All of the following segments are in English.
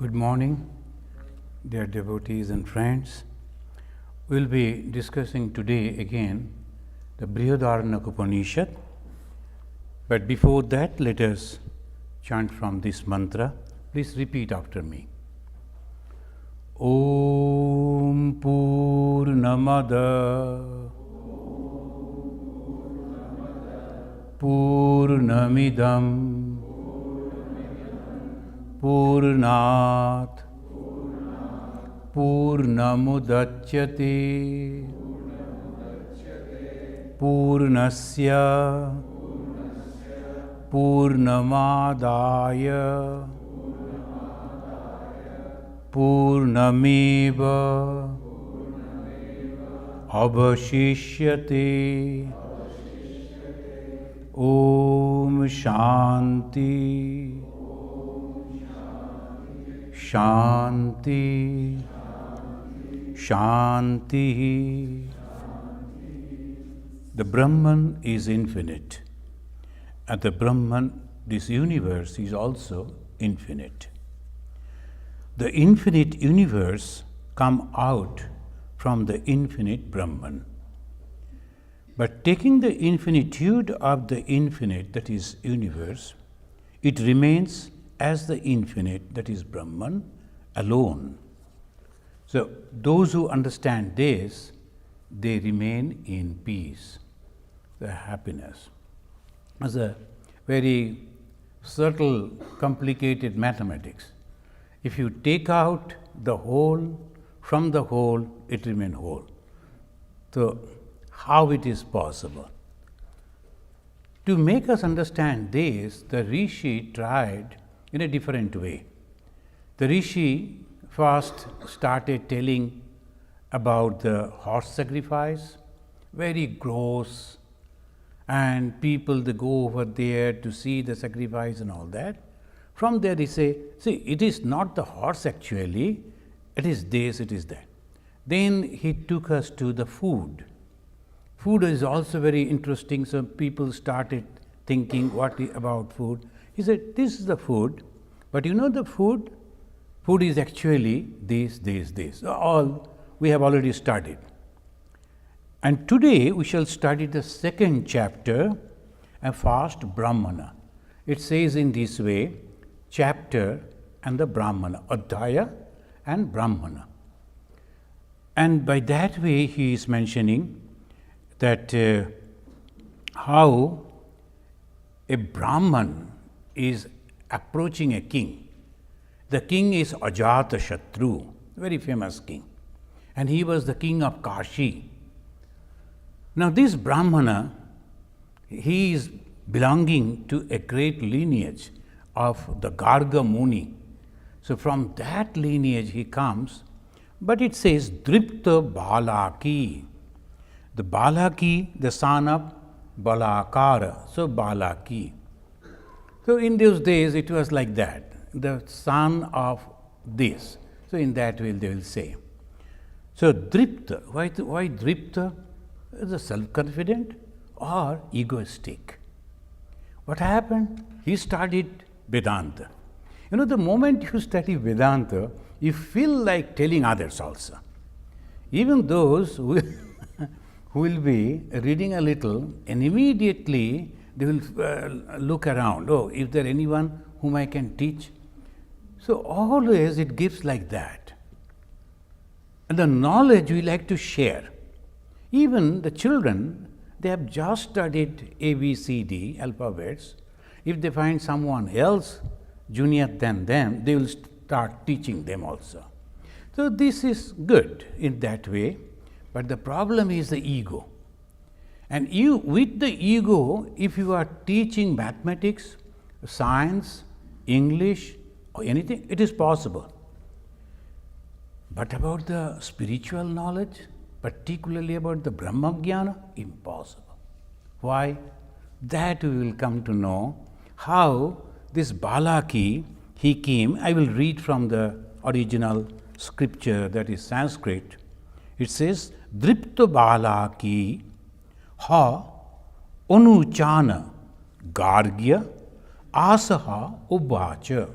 Good morning, dear devotees and friends. We'll be discussing today again the Brihadaranyaka Upanishad. But before that, let us chant from this mantra. Please repeat after me. Om Purnamada Purnamidam Purnat Purnamudachyate Purnasya Purnamadaya Purnameva Avashishyate. Om Shanti Shanti Shanti. The Brahman is infinite, and the Brahman, this universe, is also infinite. The infinite universe come out from the infinite Brahman. But taking the infinitude of the infinite, that is universe, it remains as the infinite, that is Brahman, alone. So those who understand this, they remain in peace, the happiness. As a very subtle, complicated mathematics. If you take out the whole from the whole, it remains whole. So how it is possible? To make us understand this, the Rishi tried in a different way. The Rishi first started telling about the horse sacrifice, very gross, and people they go over there to see the sacrifice and all that. From there they say, see, it is not the horse actually, it is this, it is that. Then he took us to the food. Food is also very interesting, so people started thinking what about food. He said, this is the food, but you know the food? Food is actually this. All we have already studied. And today we shall study the second chapter, a fast Brahmana. It says in this way, chapter and the Brahmana, Adhyaya and Brahmana. And by that way he is mentioning that how a Brahman is approaching a king. The king is Ajatashatru, very famous king, and he was the king of Kashi. Now this Brahmana, he is belonging to a great lineage of the Garga Muni. So from that lineage he comes, but it says Dripta Balaki. The Balaki, the son of Balakara, so Balaki. So in those days it was like that, the son of this. So in that way they will say. So Dripta, why Dripta? Is a self-confident or egoistic. What happened? He studied Vedanta. You know, the moment you study Vedanta, you feel like telling others also. Even those who will be reading a little, and immediately they will look around. Oh, is there anyone whom I can teach? So always it gives like that. And the knowledge we like to share. Even the children, they have just studied A, B, C, D, alphabets. If they find someone else junior than them, they will start teaching them also. So this is good in that way, but the problem is the ego. And you, with the ego, if you are teaching mathematics, science, English, or anything, it is possible. But about the spiritual knowledge, particularly about the Brahma Jnana, impossible. Why? That we will come to know how this Balaki, he came. I will read from the original scripture, that is Sanskrit. It says, Dripta Balaki ha anuchana gargya asaha uvacha.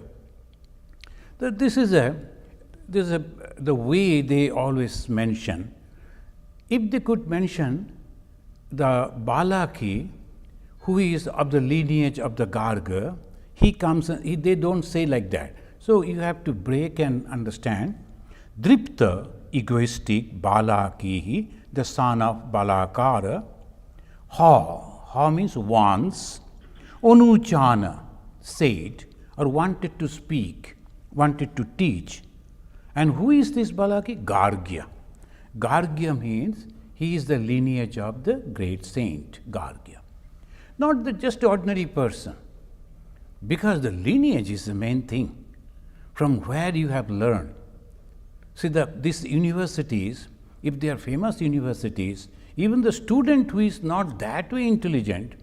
This is the way they always mention. If they could mention the Balaki, who is of the lineage of the Garga, he comes, they don't say like that. So you have to break and understand. Dripta, egoistic, Balaki, the son of Balakara. Ha means once. Onuchana, said or wanted to speak, wanted to teach. And who is this Balaki? Gargya. Gargya means he is the lineage of the great saint Gargya. Not the just ordinary person, because the lineage is the main thing, from where you have learned. See, these universities, if they are famous universities, even the student who is not that way intelligent,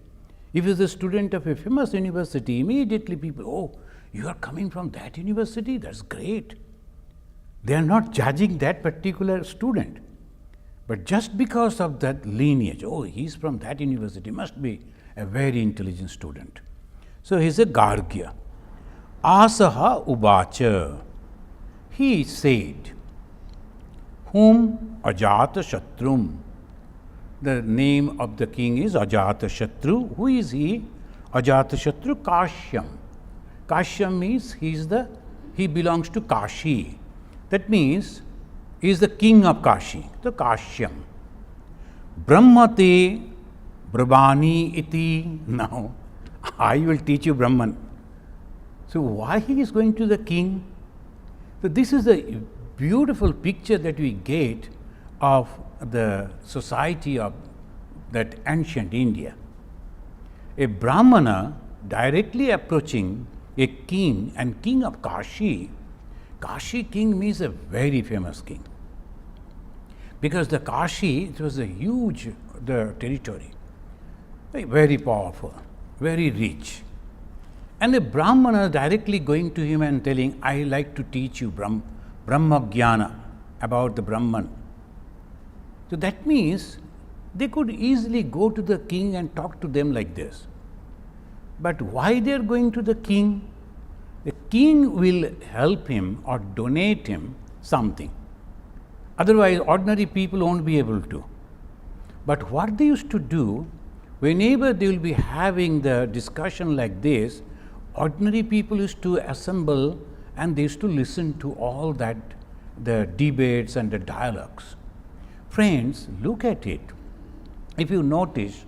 if he is a student of a famous university, immediately people, oh, you are coming from that university, that's great. They are not judging that particular student, but just because of that lineage, oh, he is from that university, must be a very intelligent student. So he is a Gargya. Asaha Ubacha, he said, whom Ajata Shatrum. The name of the king is Ajata Shatru. Who is he? Ajata Shatru Kashyam. Kashyam means he belongs to Kashi. That means he is the king of Kashi, the Kashyam. Brahmate Brahmani iti. Now, I will teach you Brahman. So, why he is going to the king? So, this is a beautiful picture that we get of the society of that ancient India. A Brahmana directly approaching a king, and king of Kashi. Kashi king means a very famous king, because the Kashi, it was a huge territory, very powerful, very rich. And a Brahmana directly going to him and telling, I like to teach you Brahma Jnana, about the Brahman. So that means they could easily go to the king and talk to them like this. But why they are going to the king? The king will help him or donate him something. Otherwise, ordinary people won't be able to. But what they used to do, whenever they will be having the discussion like this, ordinary people used to assemble and they used to listen to all that, the debates and the dialogues. Friends, look at it. If you notice,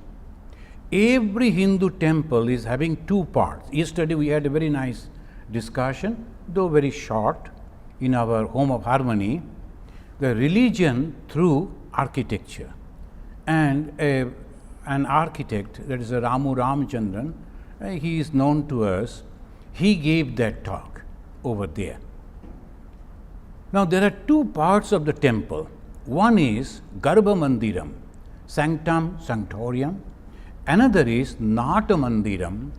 every Hindu temple is having two parts. Yesterday we had a very nice discussion, though very short, in our Home of Harmony, the religion through architecture. And an architect, that is a Ramu Ramchandran, he is known to us, he gave that talk over there. Now, there are two parts of the temple. One is Garbha Mandiram, Sanctum Sanctorium. Another is Nata Mandiram,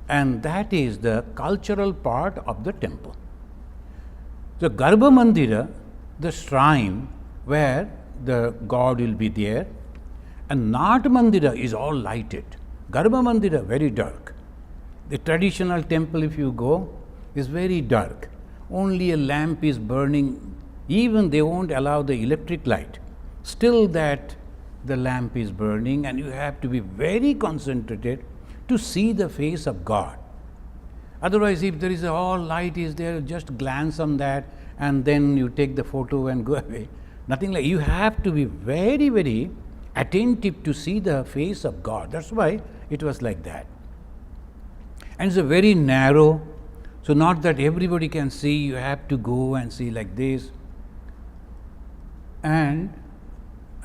and that is the cultural part of the temple. The Garbha Mandira, the shrine where the God will be there, and Nata Mandira is all lighted. Garbha Mandira very dark. The traditional temple, if you go, is very dark. Only a lamp is burning. Even they won't allow the electric light. Still that the lamp is burning, and you have to be very concentrated to see the face of God. Otherwise, if there is all light is there, just glance on that and then you take the photo and go away. Nothing like, you have to be very, very attentive to see the face of God. That's why it was like that. And it's a very narrow, so not that everybody can see, you have to go and see like this. And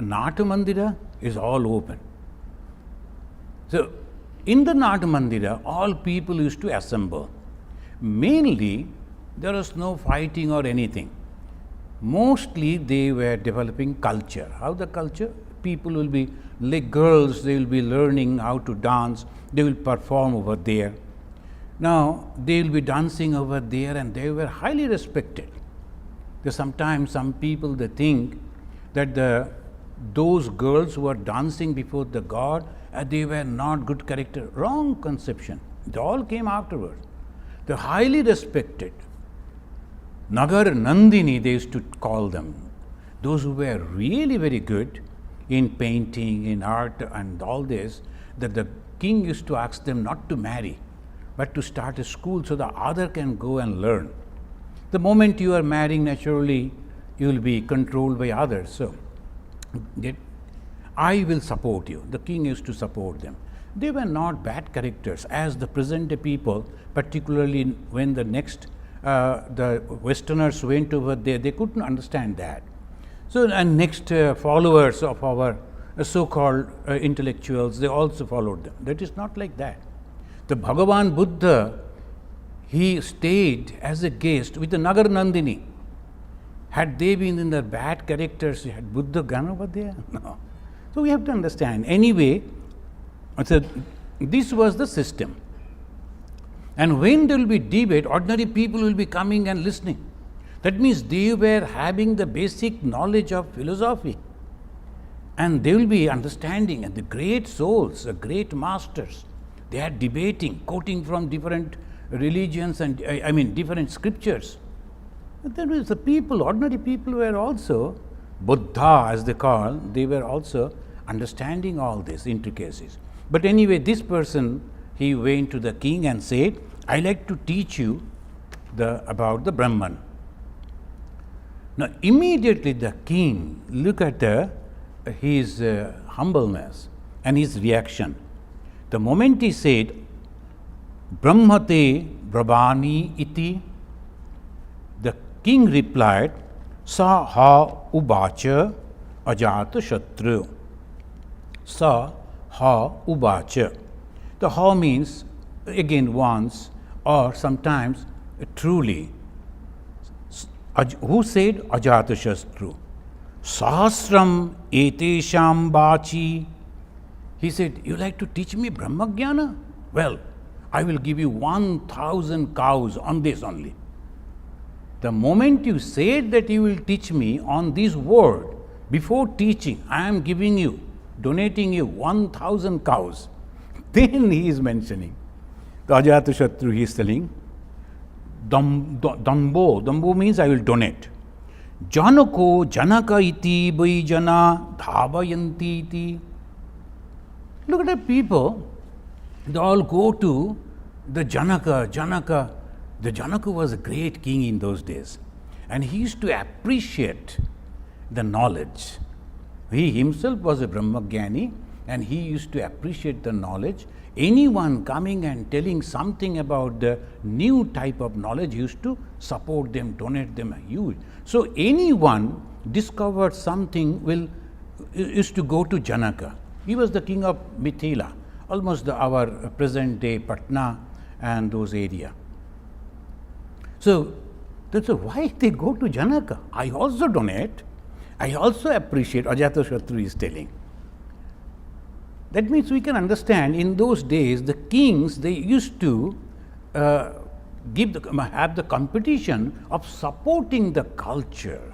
Nata Mandira is all open. So, in the Nata Mandira, all people used to assemble. Mainly, there was no fighting or anything. Mostly, they were developing culture. How the culture? People will be, like girls, they will be learning how to dance, they will perform over there. Now, they will be dancing over there, and they were highly respected. Sometimes some people, they think that those girls who are dancing before the God, they were not good character. Wrong conception. It all came afterwards. They are highly respected. Nagar Nandini, they used to call them. Those who were really very good in painting, in art, and all this, that the king used to ask them not to marry, but to start a school so the other can go and learn. The moment you are marrying, naturally, you will be controlled by others. So, I will support you. The king used to support them. They were not bad characters, as the present day people, particularly when the Westerners went over there, they couldn't understand that. So, and next followers of our so-called intellectuals, they also followed them. That is not like that. The Bhagavan Buddha, he stayed as a guest with the Nagar Nandini. Had they been in the bad characters, had Buddha gone over there? No. So, we have to understand. Anyway, so this was the system. And when there will be debate, ordinary people will be coming and listening. That means they were having the basic knowledge of philosophy. And they will be understanding, and the great souls, the great masters, they are debating, quoting from different religions and different scriptures. But there was the people, ordinary people were also, Buddha as they call, they were also understanding all these intricacies. But anyway, this person, he went to the king and said, I like to teach you about the Brahman. Now, immediately the king, look at his humbleness and his reaction. The moment he said, Brahmate Brahmani iti, the king replied, Sa ha ubacha ajata shatru. Sa ha ubacha. The ha means again once or sometimes truly. Who said ajata shatru? Sahasram etesham bachi. He said, you like to teach me Brahma Jnana? Well, I will give you 1,000 cows on this only. The moment you said that you will teach me on this word, before teaching, I am giving you, donating you 1,000 cows. Then he is mentioning, the Ajatashatru, he is telling, Dambo means I will donate. Janako Janaka iti bai jana dhavayanti iti. Look at the people, they all go to the Janaka. The Janaka was a great king in those days, and he used to appreciate the knowledge. He himself was a Brahmagyani, and he used to appreciate the knowledge. Anyone coming and telling something about the new type of knowledge, he used to support them, donate them huge. So, anyone discovered something used to go to Janaka. He was the king of Mithila, almost our present day Patna and those areas. So, that's why they go to Janaka. I also donate, I also appreciate, Ajatashatru is telling. That means we can understand, in those days, the kings, they used to have the competition of supporting the culture,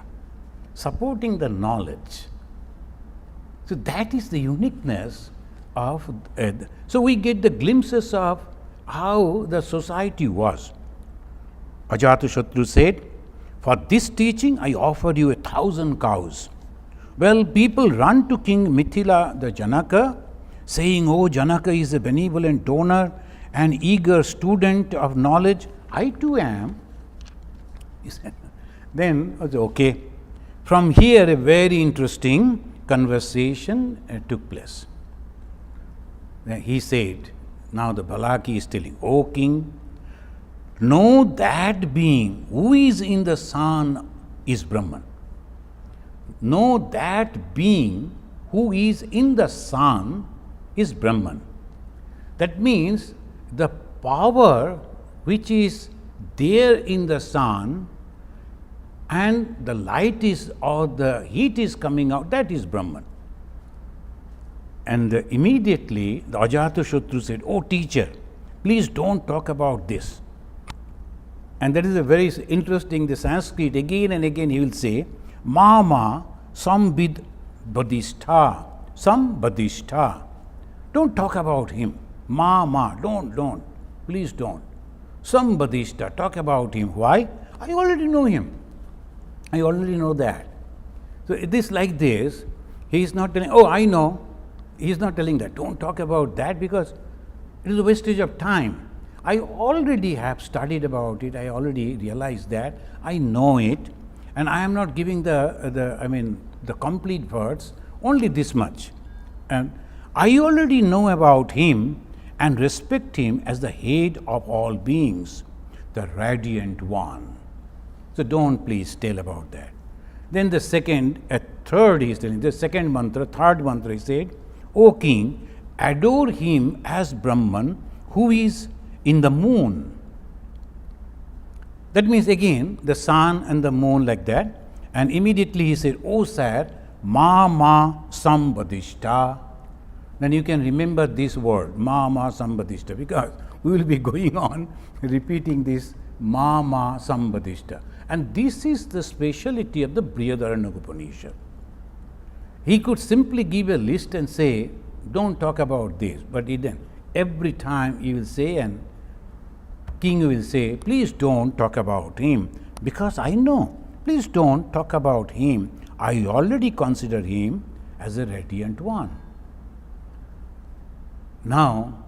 supporting the knowledge. So, that is the uniqueness of so we get the glimpses of how the society was. Ajatashatru said, for this teaching I offer you 1,000 cows. Well, people run to King Mithila, the Janaka, saying, oh, Janaka is a benevolent donor and eager student of knowledge. I too am. He said. Then, okay. From here, a very interesting conversation took place. He said, now the Balaki is telling, O king, know that being who is in the sun is Brahman. Know that being who is in the sun is Brahman. That means the power which is there in the sun and the light is or the heat is coming out, that is Brahman. And immediately the Ajatashatru said, oh teacher, please don't talk about this. And that is a very interesting, the Sanskrit, again and again he will say, Mama sambid badhishtha, some badhishtha. Don't talk about him. Mama, don't, please don't. Some badhishtha, talk about him. Why? I already know him. I already know that. So it is like this. He is not telling, oh, I know. He is not telling that. Don't talk about that because it is a wastage of time. I already have studied about it. I already realized that. I know it. And I am not giving the complete words, only this much. And I already know about him and respect him as the head of all beings, the radiant one. So don't please tell about that. Then the third he is telling, the third mantra he said, O king, adore him as Brahman who is in the moon. That means again the sun and the moon like that. And immediately he said, O sir, ma sambadishta. Then you can remember this word, ma sambadishta, because we will be going on repeating this ma sambadishta. And this is the speciality of the Brihadaranyaka Upanishad. He could simply give a list and say, don't talk about this. But then every time he will say, and king will say, please don't talk about him, because I know. Please don't talk about him. I already consider him as a radiant one. Now,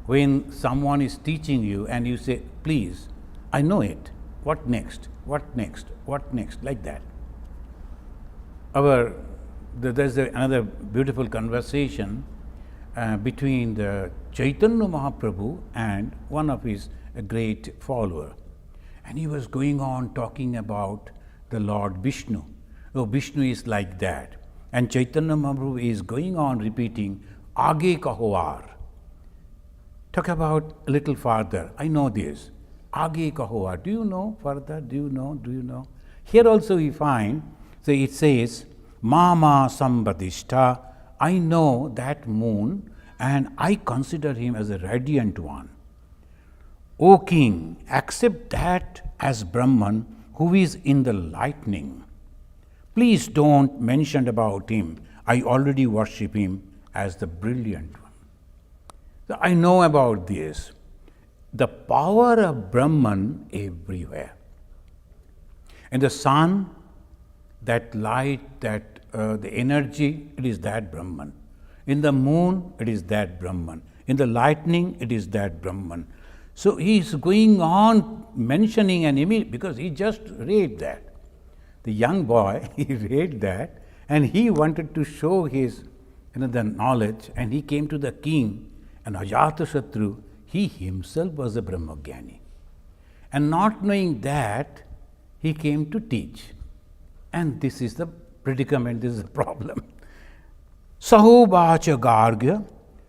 when someone is teaching you and you say, please, I know it. What next? What next? What next? Like that. There's another beautiful conversation between the Chaitanya Mahaprabhu and one of his great follower. And he was going on talking about the Lord Vishnu. Oh, Vishnu is like that. And Chaitanya Mahaprabhu is going on repeating, Aage kaho aar. Talk about a little farther. I know this. Aage kaho aar. Do you know further? Do you know? Do you know? Here also we find, so it says, Mama Sambadishta. I know that moon and I consider him as a radiant one. O king, accept that as Brahman who is in the lightning. Please don't mention about him. I already worship him as the brilliant one. So I know about this. The power of Brahman everywhere. In the sun, that light, the energy, it is that Brahman. In the moon, it is that Brahman. In the lightning, it is that Brahman. So he is going on mentioning an image because he just read that. The young boy, he read that and he wanted to show his the knowledge, and he came to the king, and Ajatashatru, he himself was a Brahmagyani. And not knowing that, he came to teach. And this is the predicament, this is the problem. Sahovacha gargya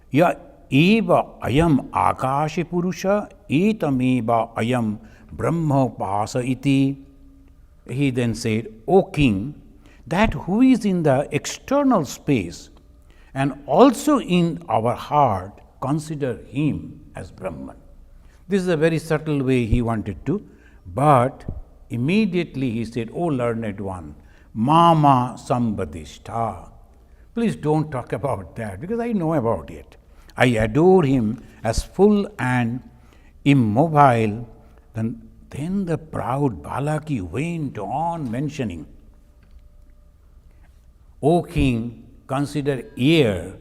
ya eva ayam akashi purusha etameva ayam brahmopasa iti. He then said, O king, that who is in the external space and also in our heart, consider him as Brahman. This is a very subtle way he wanted to, but immediately he said, O learned one, Mama Sambadishta. Please don't talk about that because I know about it. I adore him as full and immobile. Then the proud Balaki went on mentioning, O king, consider air,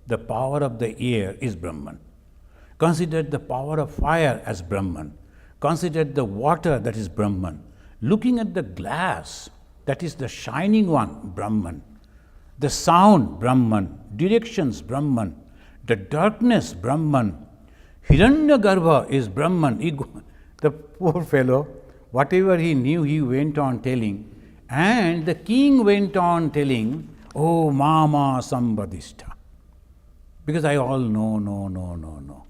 the power of the air is Brahman. Consider the power of fire as Brahman. Consider the water, that is Brahman. Looking at the glass, that is the shining one, Brahman. The sound, Brahman. Directions, Brahman. The darkness, Brahman. Hiranyagarbha is Brahman. The poor fellow, whatever he knew, he went on telling. And the king went on telling, Oh, Mama Sambadishta. Because I all know.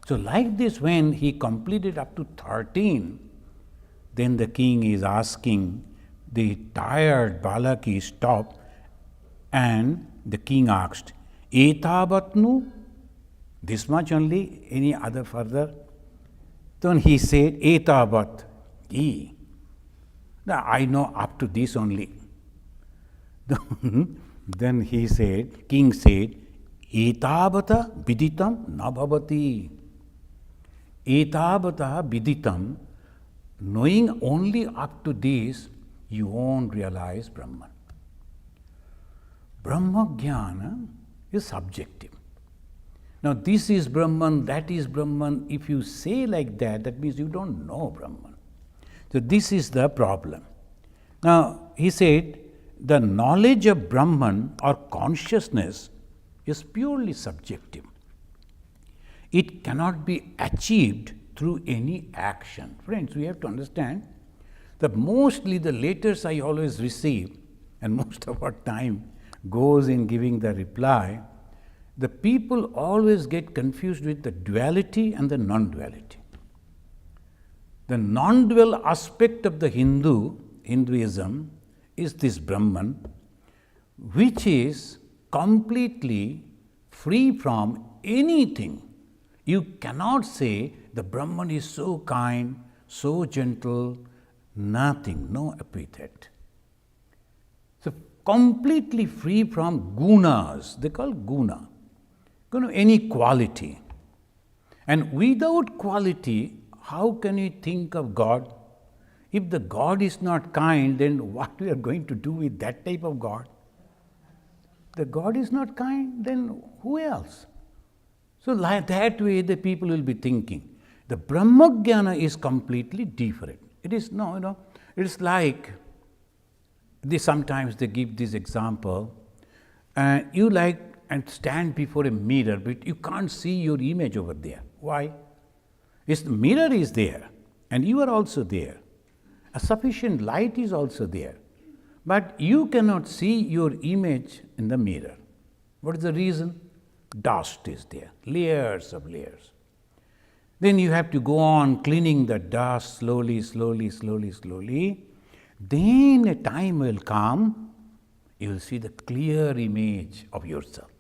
So like this, when he completed up to 13, then the king is asking, the tired Balaki stopped, and the king asked, Etavatnu? This much only? Any other further? Then he said, Etavat. Now I know up to this only. Then he said, king said, Etavata viditam na bhavati. Etavata viditam knowing only up to this, you won't realize Brahman. Brahma Jnana is subjective. Now, this is Brahman, that is Brahman. If you say like that, that means you don't know Brahman. So, this is the problem. Now, he said, the knowledge of Brahman or consciousness is purely subjective. It cannot be achieved through any action. Friends, we have to understand that mostly the letters I always receive, and most of our time goes in giving the reply, the people always get confused with the duality and the non-duality. The non-dual aspect of the Hinduism is this Brahman, which is completely free from anything. You cannot say the Brahman is so kind, so gentle, nothing, no epithet. So, completely free from gunas, they call guna, any quality. And without quality, how can you think of God? If the God is not kind, then what we are going to do with that type of God? The God is not kind, then who else? So, like that way the people will be thinking. The Brahma Jnana is completely different. It is it is like, sometimes they give this example, and you and stand before a mirror, but you can't see your image over there. Why? The mirror is there, and you are also there. A sufficient light is also there, but you cannot see your image in the mirror. What is the reason? Dust is there, layers of layers. Then you have to go on cleaning the dust slowly. Then a time will come, you will see the clear image of yourself.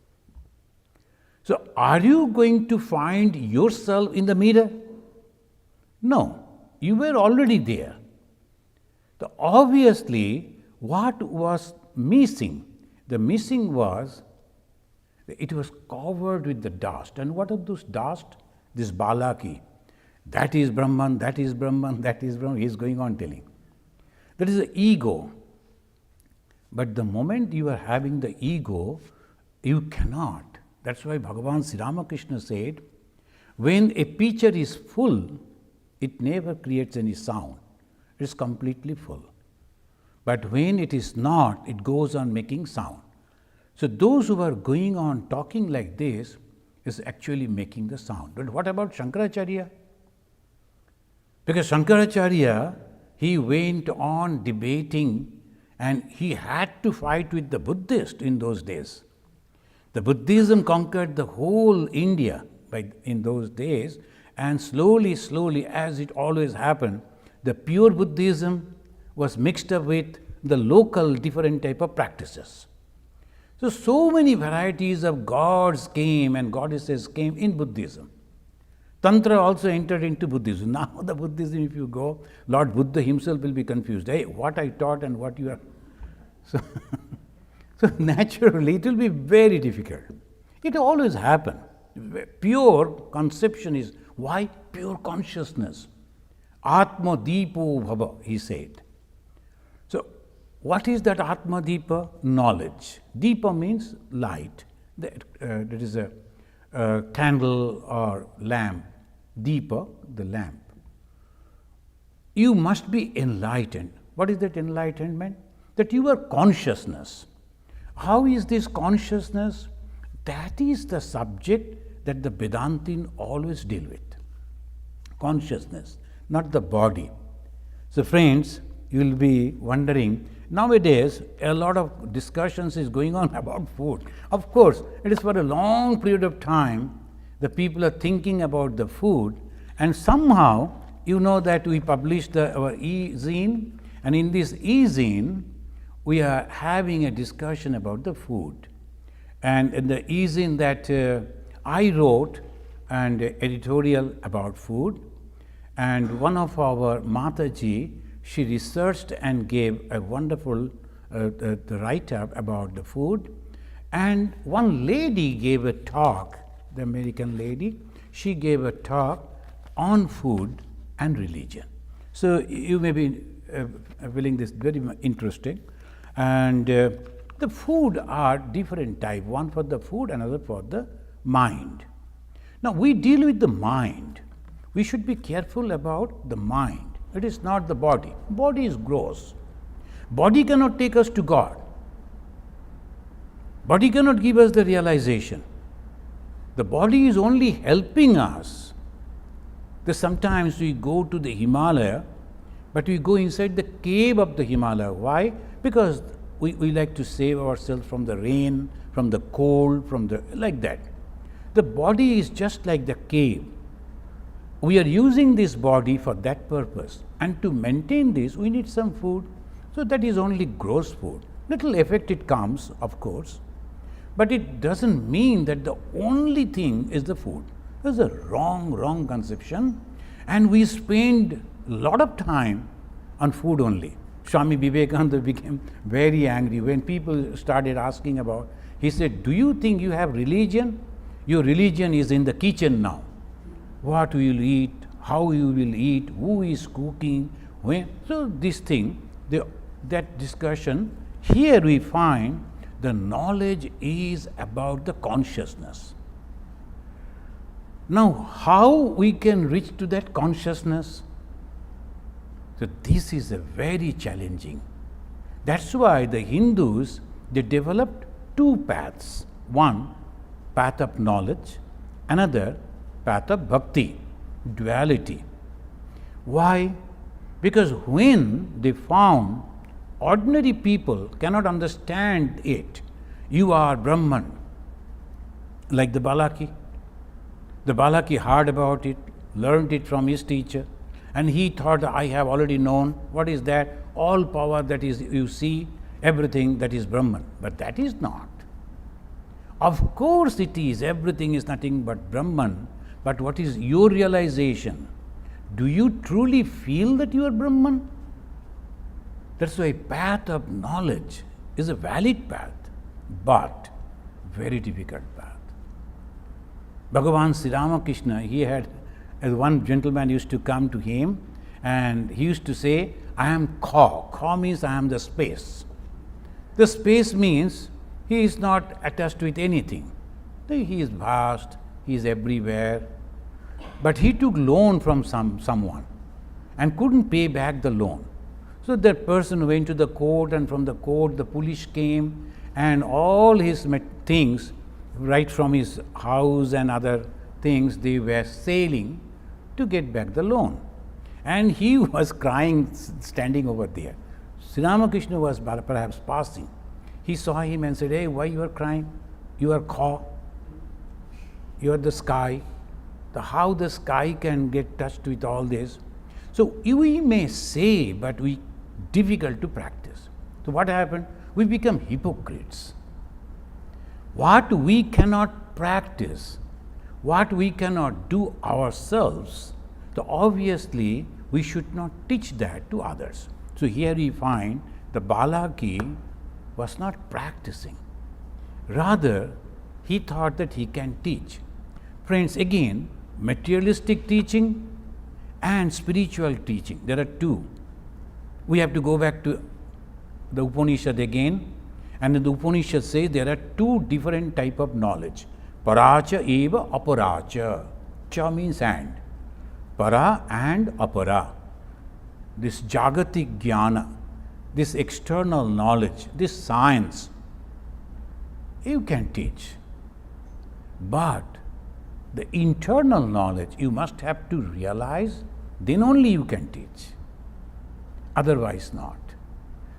So, are you going to find yourself in the mirror? No, you were already there. So, obviously, what was missing? The missing was, it was covered with the dust. And what are those dust? This balaki. That is Brahman, that is Brahman, that is Brahman. He is going on telling. That is the ego. But the moment you are having the ego, you cannot. That's why Bhagavan Sri Ramakrishna said, when a pitcher is full, it never creates any sound. It is completely full. But when it is not, it goes on making sound. So, those who are going on talking like this is actually making the sound. But what about Shankaracharya? Because Shankaracharya, he went on debating and he had to fight with the Buddhists in those days. The Buddhism conquered the whole India in those days, and slowly, as it always happened, the pure Buddhism was mixed up with the local different type of practices. So many varieties of gods came and goddesses came in Buddhism. Tantra also entered into Buddhism. Now the Buddhism, if you go, Lord Buddha himself will be confused. Hey, what I taught and what you are. So naturally, it will be very difficult. It always happens. Pure conception is, why? Pure consciousness. Atma Deepo Bhava, he said. So, what is that Atma Deepa? Knowledge. Deepa means light. That is a candle or lamp. Deepa, the lamp. You must be enlightened. What is that enlightenment? That you are consciousness. How is this consciousness? That is the subject that the Vedantin always deal with. Consciousness, not the body. So, friends, you will be wondering, nowadays a lot of discussions is going on about food. Of course, it is for a long period of time the people are thinking about the food, and somehow you know that we published our e-zine, and in this e-zine we are having a discussion about the food. And in the e-zine that I wrote and editorial about food, and one of our Mataji, she researched and gave a wonderful the write-up about the food. And one lady gave a talk, the American lady, she gave a talk on food and religion. So you may be feeling this very interesting. And the food are different type, one for the food, another for the mind. Now we deal with the mind. We should be careful about the mind. It is not the body. Body is gross. Body cannot take us to God. Body cannot give us the realization. The body is only helping us. Sometimes we go to the Himalaya, but we go inside the cave of the Himalaya. Why? Because we like to save ourselves from the rain, from the cold, like that. The body is just like the cave. We are using this body for that purpose, and to maintain this we need some food. So that is only gross food. Little effect it comes, of course, but it doesn't mean that the only thing is the food. That's a wrong conception, and we spend a lot of time on food only. Swami Vivekananda became very angry when people started asking about. He said, "Do you think you have religion? Your religion is in the kitchen now. What you will eat, how you will eat, who is cooking, when." So this thing, that discussion, here we find the knowledge is about the consciousness. Now, how we can reach to that consciousness? So this is a very challenging. That's why the Hindus, they developed two paths. One, path of knowledge, another, path of bhakti, duality. Why? Because when they found ordinary people cannot understand it, you are Brahman, like the Balaki. The Balaki heard about it, learned it from his teacher, and he thought, I have already known. What is that? All power that is you see, everything that is Brahman. But that is not. Of course it is, everything is nothing but Brahman, but what is your realization? Do you truly feel that you are Brahman? That's why path of knowledge is a valid path, but very difficult path. Bhagavan Sri Ramakrishna, he had, as one gentleman used to come to him, and he used to say, I am Kha. Kha means I am the space. The space means he is not attached with anything. He is vast, he is everywhere. But he took loan from someone and couldn't pay back the loan. So that person went to the court, and from the court the police came, and all his things, right from his house and other things, they were sailing to get back the loan. And he was crying, standing over there. Sri Ramakrishna was perhaps passing. He saw him and said, hey, why you are crying? You are Kha. You are the sky. How the sky can get touched with all this? So we may say, but difficult to practice. So what happened? We become hypocrites. What we cannot practice, what we cannot do ourselves, so obviously we should not teach that to others. So here we find the Balaki was not practicing. Rather, he thought that he can teach. Friends, again, materialistic teaching and spiritual teaching, there are two. We have to go back to the Upanishad again, and in the Upanishad says there are two different type of knowledge. Paracha eva aparacha. Cha means and. Para and apara. This jagatik jnana, this external knowledge, this science, you can teach. But the internal knowledge you must have to realize, then only you can teach. Otherwise not.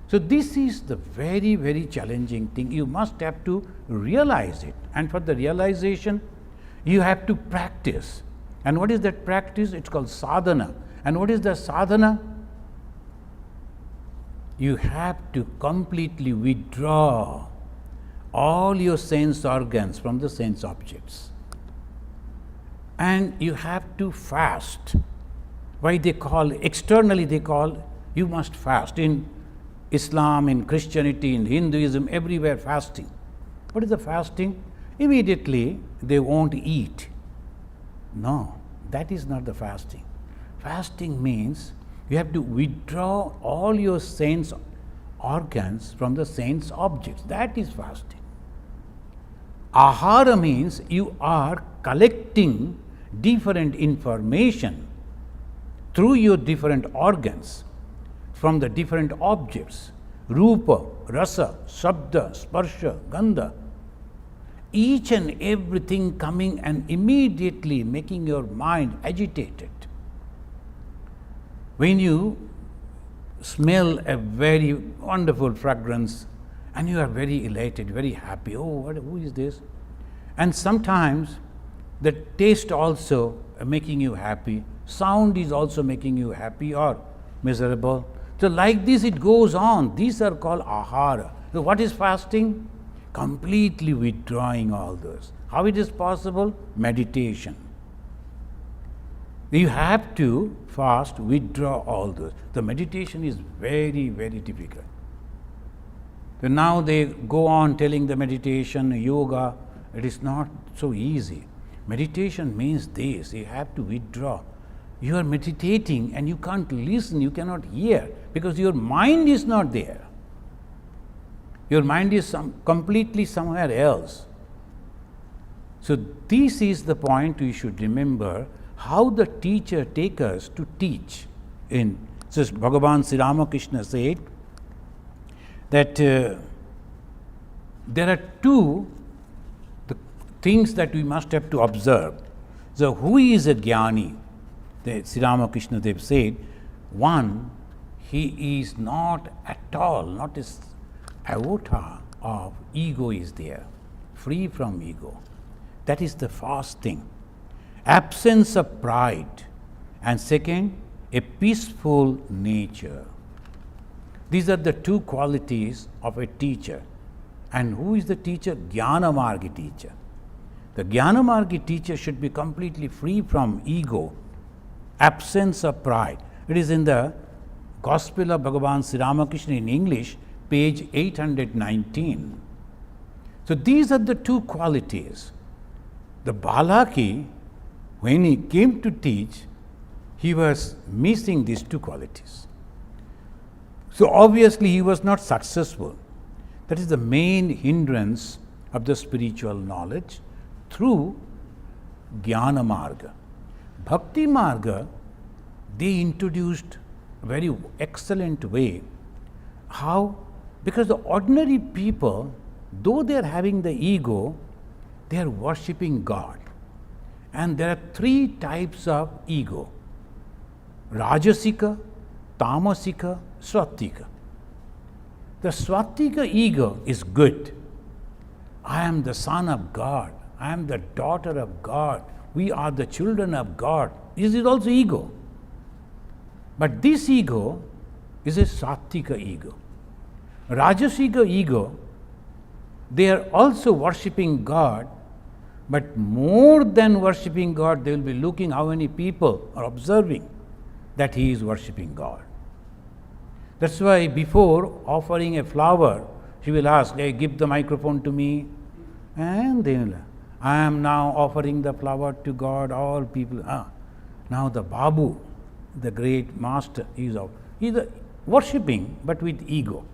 So this is the very, very challenging thing. You must have to realize it. And for the realization, you have to practice. And what is that practice? It's called sadhana. And what is the sadhana? You have to completely withdraw all your sense organs from the sense objects. And you have to fast. Why they call, externally they call, you must fast. In Islam, in Christianity, in Hinduism, everywhere fasting. What is the fasting? Immediately they won't eat. No, that is not the fasting. Fasting means You have to withdraw all your sense organs from the sense objects. That is fasting. Ahara means you are collecting different information through your different organs from the different objects. Rupa, rasa, shabda, sparsha, gandha. Each and everything coming and immediately making your mind agitated. When you smell a very wonderful fragrance and you are very elated, very happy, who is this? And sometimes the taste also making you happy, sound is also making you happy or miserable. So like this it goes on. These are called ahara. So what is fasting? Completely withdrawing all those. How it is possible? Meditation. You have to fast, withdraw all those. The meditation is very, very difficult. So now they go on telling the meditation, yoga, it is not so easy. Meditation means this, you have to withdraw. You are meditating and you can't listen, you cannot hear because your mind is not there. Your mind is completely somewhere else. So this is the point you should remember, how the teacher takes us to teach. So Bhagavan Sri Ramakrishna said that there are two things that we must have to observe. So who is a jnani? Sri Ramakrishna Dev said, one, he is not at all, not as iota of ego is there, free from ego. That is the first thing. Absence of pride. And second, a peaceful nature. These are the two qualities of a teacher. And who is the teacher? Jnanamargi teacher. The Jnanamargi teacher should be completely free from ego, absence of pride. It is in the Gospel of Bhagavan Sri Ramakrishna in English, page 819. So these are the two qualities. The Balaki, when he came to teach, he was missing these two qualities. So obviously he was not successful. That is the main hindrance of the spiritual knowledge through Jnana Marga. Bhakti Marga, they introduced a very excellent way. How? Because the ordinary people, though they are having the ego, they are worshipping God. And there are three types of ego: Rajasika, Tamasika, Swatika. The Swatika ego is good. I am the son of God. I am the daughter of God. We are the children of God. This is also ego. But this ego is a Satvika ego. Rajasika ego, they are also worshipping God, but more than worshipping God, they will be looking how many people are observing that he is worshipping God. That's why before offering a flower, she will ask, hey, give the microphone to me. And they will, I am now offering the flower to God, all people. Now the Babu, the great master, is worshipping, but with ego.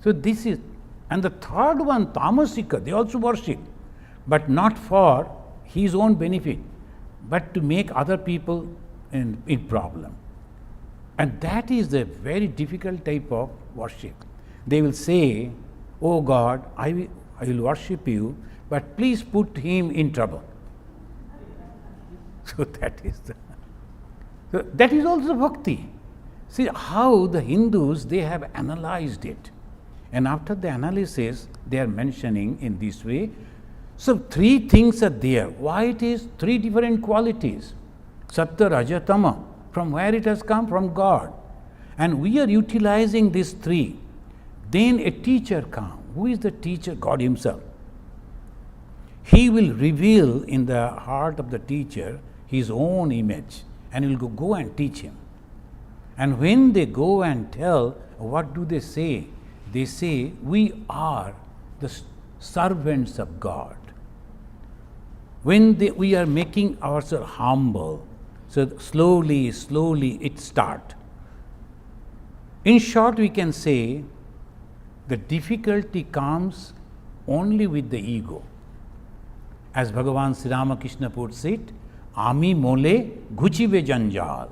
So this is, and the third one, Tamasika, they also worship, but not for his own benefit, but to make other people in problem. And that is a very difficult type of worship. They will say, oh God, I will worship you, but please put him in trouble. So that is also bhakti. See how the Hindus, they have analyzed it. And after the analysis, they are mentioning in this way. So three things are there. Why it is? Three different qualities. Sattva, Raja, Tama. From where it has come? From God. And we are utilizing these three. Then a teacher comes. Who is the teacher? God himself. He will reveal in the heart of the teacher his own image, and he will go and teach him. And when they go and tell, what do they say? They say, we are the servants of God. When we are making ourselves humble, so slowly it starts. In short, we can say the difficulty comes only with the ego. As Bhagavan Sri Ramakrishna puts it, Ami mole ghuchive janjal.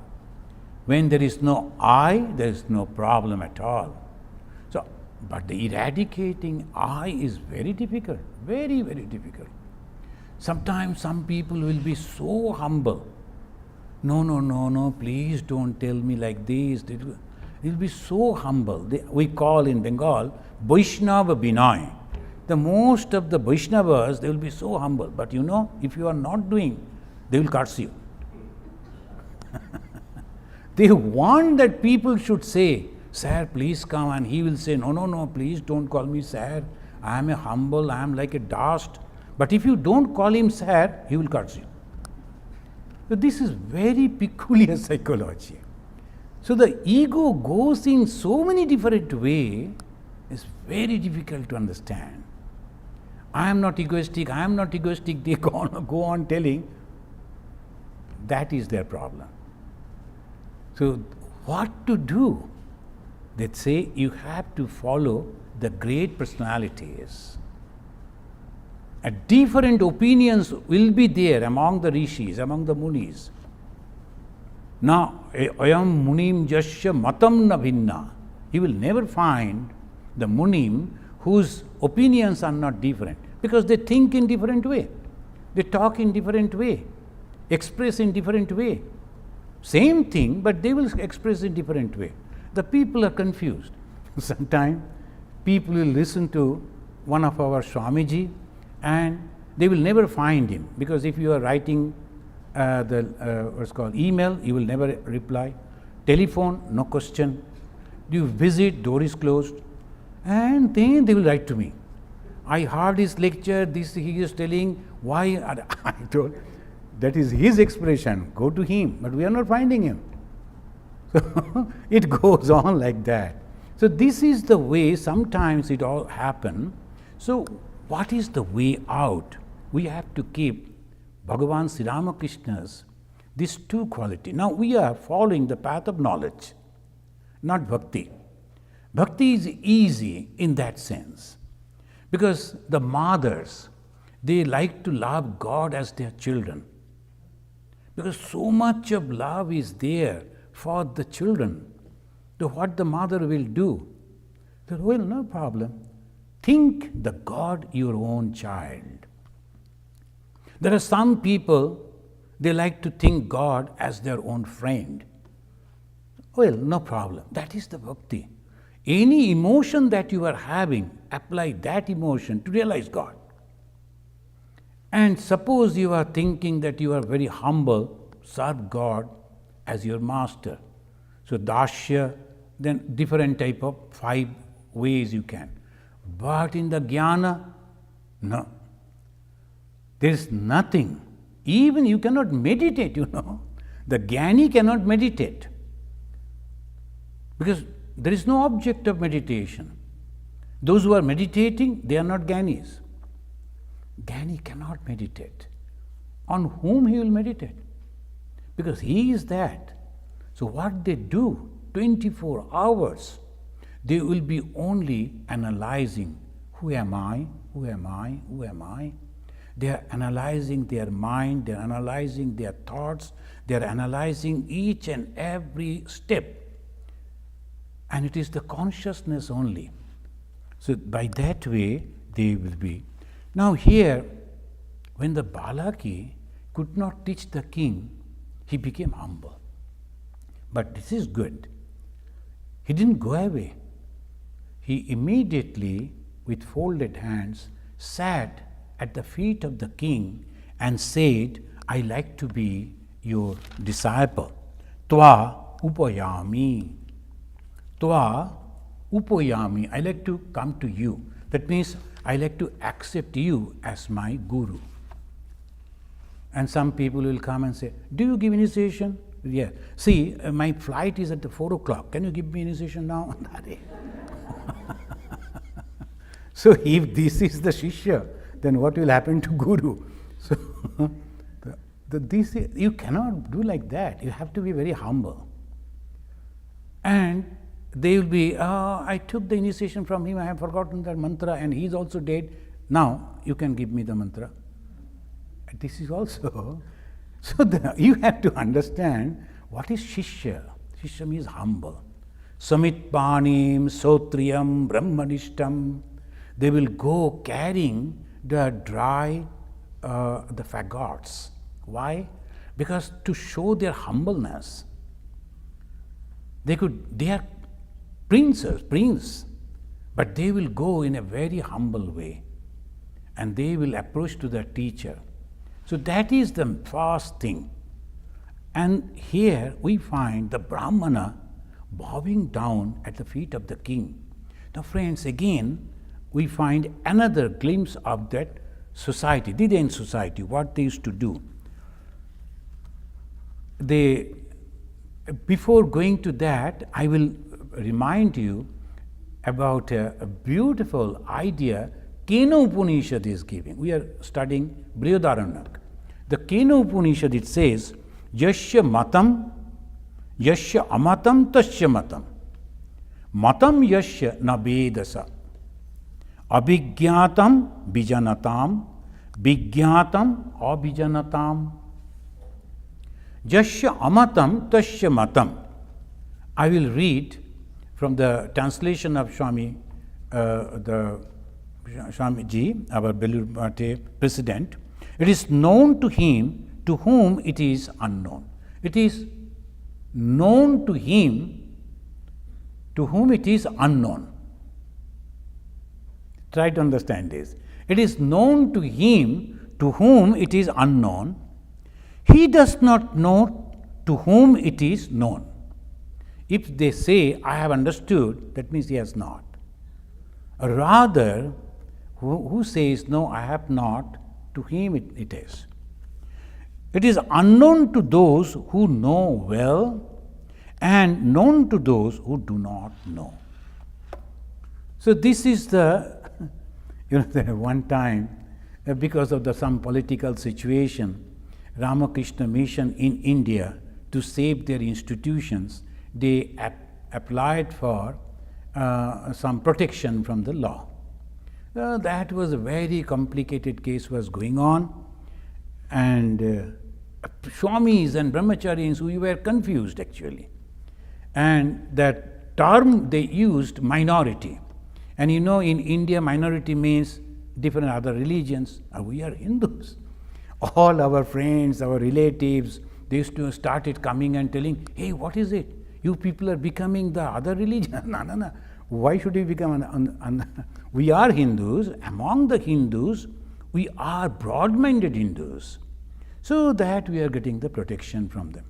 When there is no I, there is no problem at all. So, but the eradicating I is very difficult, very, very difficult. Sometimes some people will be so humble. No, please don't tell me like this. They'll be so humble. We call in Bengal, Vaishnava Binay. The most of the Vaishnavas, they will be so humble. But you know, if you are not doing, they will curse you. They want that people should say, Sir, please come. And he will say, no, please don't call me Sir. I am a humble, I am like a dust. But if you don't call him Sir, he will curse you. So this is very peculiar psychology. So the ego goes in so many different ways, it's very difficult to understand. I am not egoistic, they go on telling. That is their problem. So what to do? They say you have to follow the great personalities. Different opinions will be there among the rishis, among the munis. Now, ayam munim jasya matam na bhinna. You will never find the munim whose opinions are not different, because they think in different way, they talk in different way, express in different way. Same thing, but they will express in different way. The people are confused. Sometimes people will listen to one of our Swamiji and they will never find him, because if you are writing what's called email, you will never reply. Telephone, no question. You visit, door is closed. And then they will write to me. I heard his lecture, this he is telling, why? I told, that is his expression, go to him, but we are not finding him. So it goes on like that. So this is the way sometimes it all happen. So what is the way out? We have to keep Bhagavan Sri Ramakrishna's these two qualities. Now we are following the path of knowledge, not bhakti. Bhakti is easy in that sense, because the mothers, they like to love God as their children, because so much of love is there for the children. So what the mother will do? Well, no problem. Think the God your own child. There are some people, they like to think God as their own friend. Well, no problem. That is the bhakti. Any emotion that you are having, apply that emotion to realize God. And suppose you are thinking that you are very humble, serve God as your master. So dasya, then different type of 5 ways you can. But in the jnana, no. There is nothing. Even you cannot meditate, you know. The jnani cannot meditate, because there is no object of meditation. Those who are meditating, they are not jnanis. Jnani cannot meditate. On whom he will meditate? Because he is that. So what they do, 24 hours, they will be only analyzing, who am I, who am I, who am I? They are analyzing their mind, they are analyzing their thoughts, they are analyzing each and every step. And it is the consciousness only. So by that way, they will be. Now here, when the Balaki could not teach the king, he became humble. But this is good. He didn't go away. He immediately, with folded hands, sat at the feet of the king and said, I like to be your disciple. Tva upayami. Tva upayami. I like to come to you. That means I like to accept you as my guru. And some people will come and say, do you give initiation? Yeah. See, my flight is at 4 o'clock. Can you give me initiation now? So if this is the Shishya, then what will happen to Guru? So you cannot do like that. You have to be very humble. And they will be, I took the initiation from him, I have forgotten that mantra, and he is also dead. Now you can give me the mantra. This is also, so you have to understand what is Shishya. Shishya means humble. Samitpanim, Sotriyam, Brahmanishtam. They will go carrying the dry, the fagots. Why? Because to show their humbleness. They are prince, but they will go in a very humble way, and they will approach to the teacher. So that is the first thing. And here we find the Brahmana bowing down at the feet of the king. Now friends, again we find another glimpse of that society, Didain society, what they used to do. Before going to that, I will remind you about a beautiful idea Kena Upanishad is giving. We are studying Brihadaranyaka. The Kena Upanishad, it says, Yasya matam, Yasya amatam, Tasya matam. Matam Yasya na vedasa. Abhigyatam bijanatam, Vigyatam abhijanatam. Yasya amatam, Tasya matam. I will read from the translation of Swami Ji, our Belur president. It is known to him to whom it is unknown. It is known to him to whom it is unknown. Try to understand this. It is known to him to whom it is unknown. He does not know to whom it is known. If they say, I have understood, that means he has not. Rather, who says, no, I have not, to him it is. It is unknown to those who know well and known to those who do not know. So this is the, one time, because of some political situation, Ramakrishna Mission in India, to save their institutions, they applied for some protection from the law. That was a very complicated case was going on, and Swamis and Brahmacharis, we were confused actually. And that term they used, minority. And in India, minority means different other religions. We are Hindus. All our friends, our relatives, they used to started coming and telling, hey, what is it? You people are becoming the other religion. No. Why should we become we are Hindus. Among the Hindus, we are broad-minded Hindus. So that we are getting the protection from them.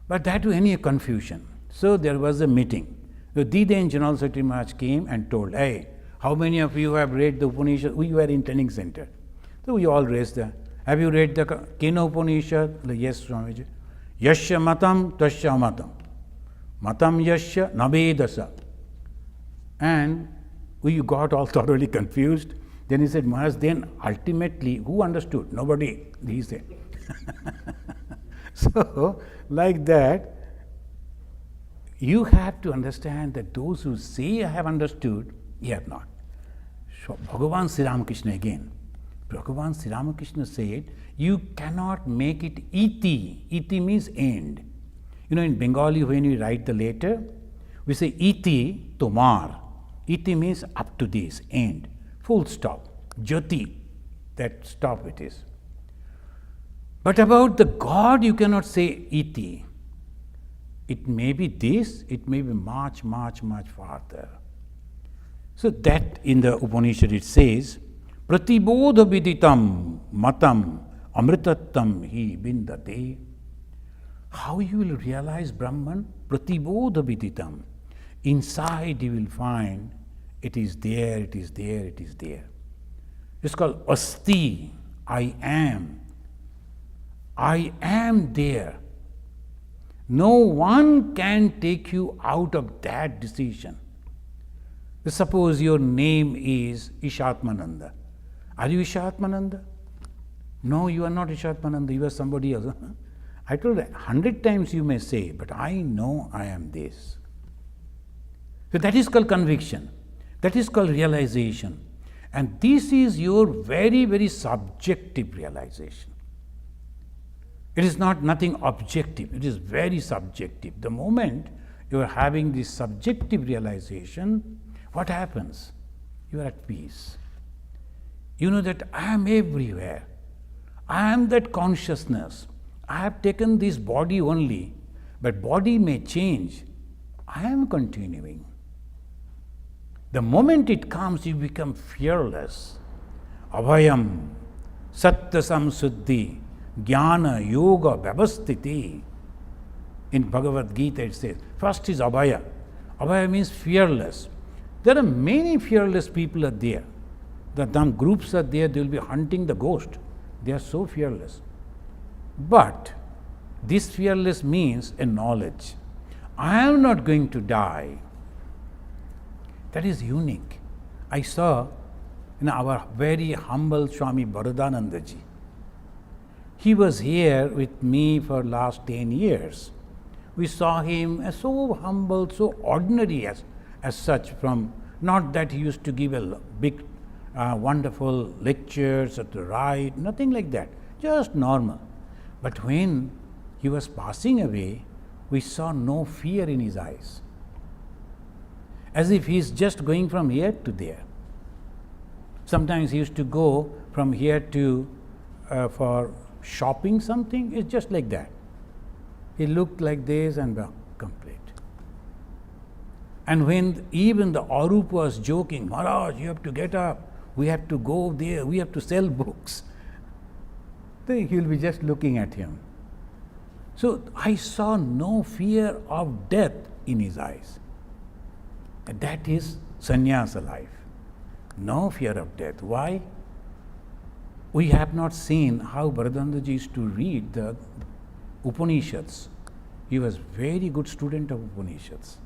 But that was any confusion. So there was a meeting. The Didain General Secretary Maharaj came and told, hey, how many of you have read the Upanishad? We were in training center. So we all raised the, have you read the Kena Upanishad? Yes, Swamiji. Yasya matam, tasya matam. Matam yasya navedasa. And we got all thoroughly confused. Then he said, Maharaj, then ultimately, who understood? Nobody, he said. So, like that, you have to understand that those who say, I have understood, they have not. So, Bhagavan Sri Ramakrishna again. Bhagavan Sri Ramakrishna said, you cannot make it iti. Iti means end. In Bengali, when we write the letter, we say iti tomar. Iti means up to this, end, full stop. Jyoti, that stop it is. But about the God, you cannot say iti. It may be this, it may be much, much, much farther. So that in the Upanishad it says, Pratibodha viditam matam amritattam hi bindate. How you will realize Brahman? Pratibodha viditam. Inside you will find it is there, it is there, it is there. It's called asti, I am. I am there. No one can take you out of that decision. Suppose your name is Ishatmananda. Are you Ishatmananda? No, you are not Ishatmananda, you are somebody else. I told you, 100 times you may say, but I know I am this. So that is called conviction. That is called realization. And this is your very, very subjective realization. It is not nothing objective, it is very subjective. The moment you are having this subjective realization, what happens? You are at peace. You know that I am everywhere. I am that consciousness. I have taken this body only, but body may change. I am continuing. The moment it comes, you become fearless. Abhayam, Sattva Samsuddhi, Jnana, Yoga, Vyavasthiti. In Bhagavad Gita it says, first is Abhaya. Abhaya means fearless. There are many fearless people are there. The groups are there, they will be hunting the ghost. They are so fearless. But this fearless means a knowledge. I am not going to die. That is unique. I saw our very humble Swami Brhadaranyaka ji. He was here with me for last 10 years. We saw him as so humble, so ordinary as such, from not that he used to give a big, wonderful lectures or to write, nothing like that, just normal. But when he was passing away, we saw no fear in his eyes, as if he is just going from here to there. Sometimes he used to go from here to for shopping something, it's just like that. He looked like this and complete. And when even the Arup was joking, Maharaj, you have to get up, we have to go there, we have to sell books, then he will be just looking at him. So I saw no fear of death in his eyes. And that is sannyasa life. No fear of death. Why? We have not seen how Brihadaranyaka used to read the Upanishads. He was very good student of Upanishads.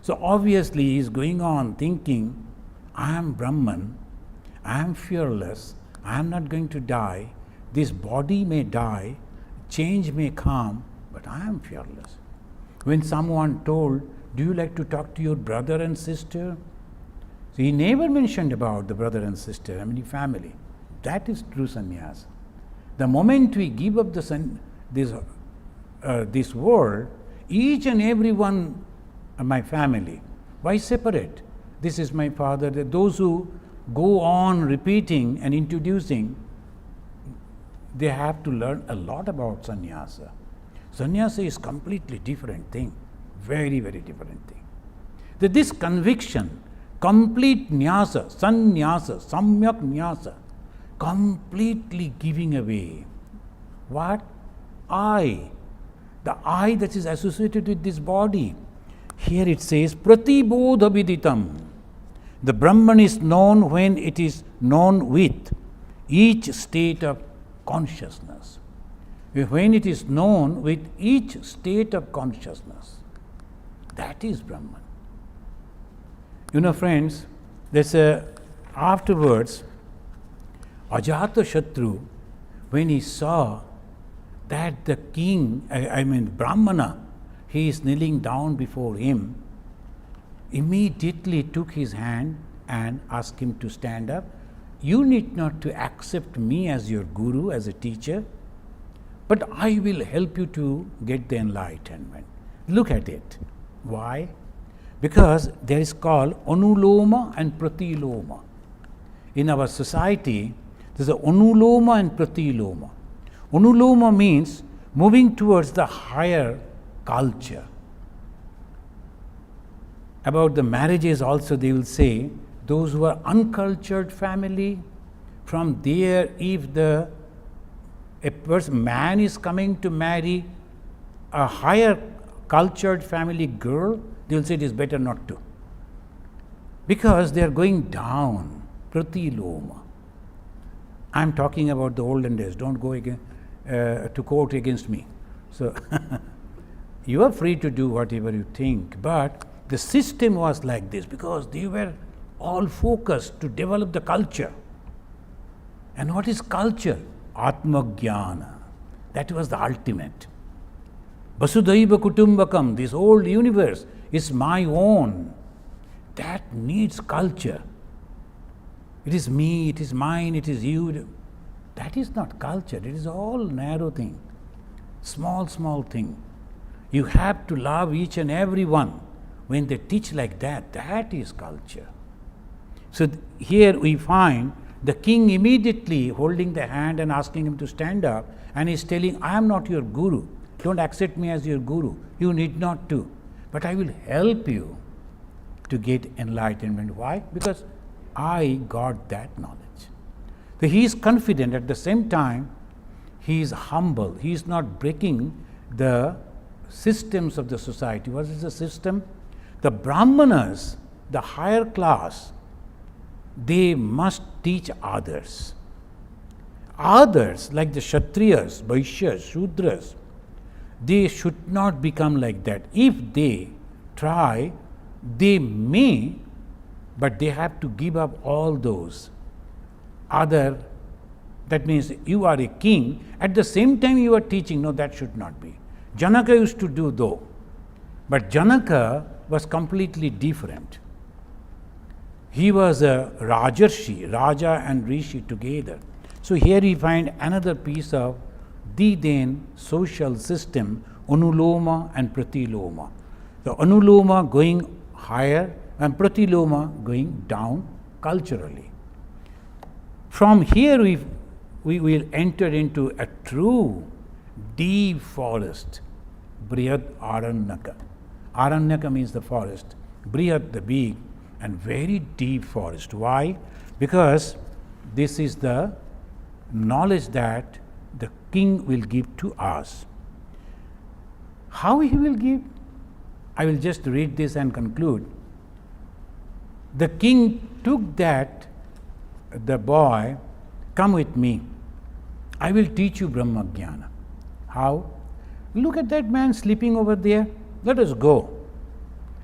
So obviously he is going on thinking, I am Brahman, I am fearless, I am not going to die, this body may die, change may come, but I am fearless. When someone told, do you like to talk to your brother and sister? So he never mentioned about the brother and sister, family. That is true sannyasa. The moment we give up this world, each and every one are my family. Why separate? This is my father. Those who go on repeating and introducing, they have to learn a lot about sannyasa. Sannyasa is completely different thing, very, very different thing. That this conviction, complete nyasa, sannyasa, samyak nyasa, completely giving away what? I. The I that is associated with this body. Here it says, pratibodha viditam. The Brahman is known when it is known with each state of consciousness. When it is known with each state of consciousness, that is Brahman. Friends, there's afterwards, Ajata Shatru, when he saw that the king, Brahmana, he is kneeling down before him, immediately took his hand and asked him to stand up. You need not to accept me as your guru, as a teacher, but I will help you to get the enlightenment. Look at it. Why? Because there is called anuloma and pratiloma. In our society, there is a anuloma and pratiloma. Anuloma means moving towards the higher culture. About the marriages also they will say, those who are uncultured family, from there if man is coming to marry a higher cultured family girl, they will say it is better not to. Because they are going down, pratiloma. I am talking about the olden days, don't go to court against me. So you are free to do whatever you think, but the system was like this because they were all focused to develop the culture. And what is culture? Atma-jnana. That was the ultimate. Vasudhaiva Kutumbakam, this whole universe is my own. that needs culture. It is me, it is mine, it is you. That is not culture. It is all narrow thing. Small thing. You have to love each and every one. When they teach like that, that is culture. So here we find the king immediately holding the hand and asking him to stand up, and he's telling, I am not your guru. Don't accept me as your guru. You need not to. But I will help you to get enlightenment. Why? Because I got that knowledge. So he is confident. At the same time, he is humble. He is not breaking the systems of the society. What is the system? The Brahmanas, the higher class, they must teach others. Others, like the Kshatriyas, Vaishyas, Shudras, they should not become like that. If they try, they may, but they have to give up all those other. That means you are a king, at the same time you are teaching. No, that should not be. Janaka used to do though, but Janaka was completely different. He was a Rajarshi, Raja and Rishi together. So here we find another piece of the then social system, Anuloma and Pratiloma. The Anuloma going higher and Pratiloma going down culturally. From here we will enter into a true deep forest, Brihadaranyaka. Aranyaka means the forest, Brihad the big, and very deep forest. Why? Because this is the knowledge that the king will give to us. How he will give? I will just read this and conclude. The king took the boy, come with me. I will teach you Brahma Jnana. How? Look at that man sleeping over there. Let us go.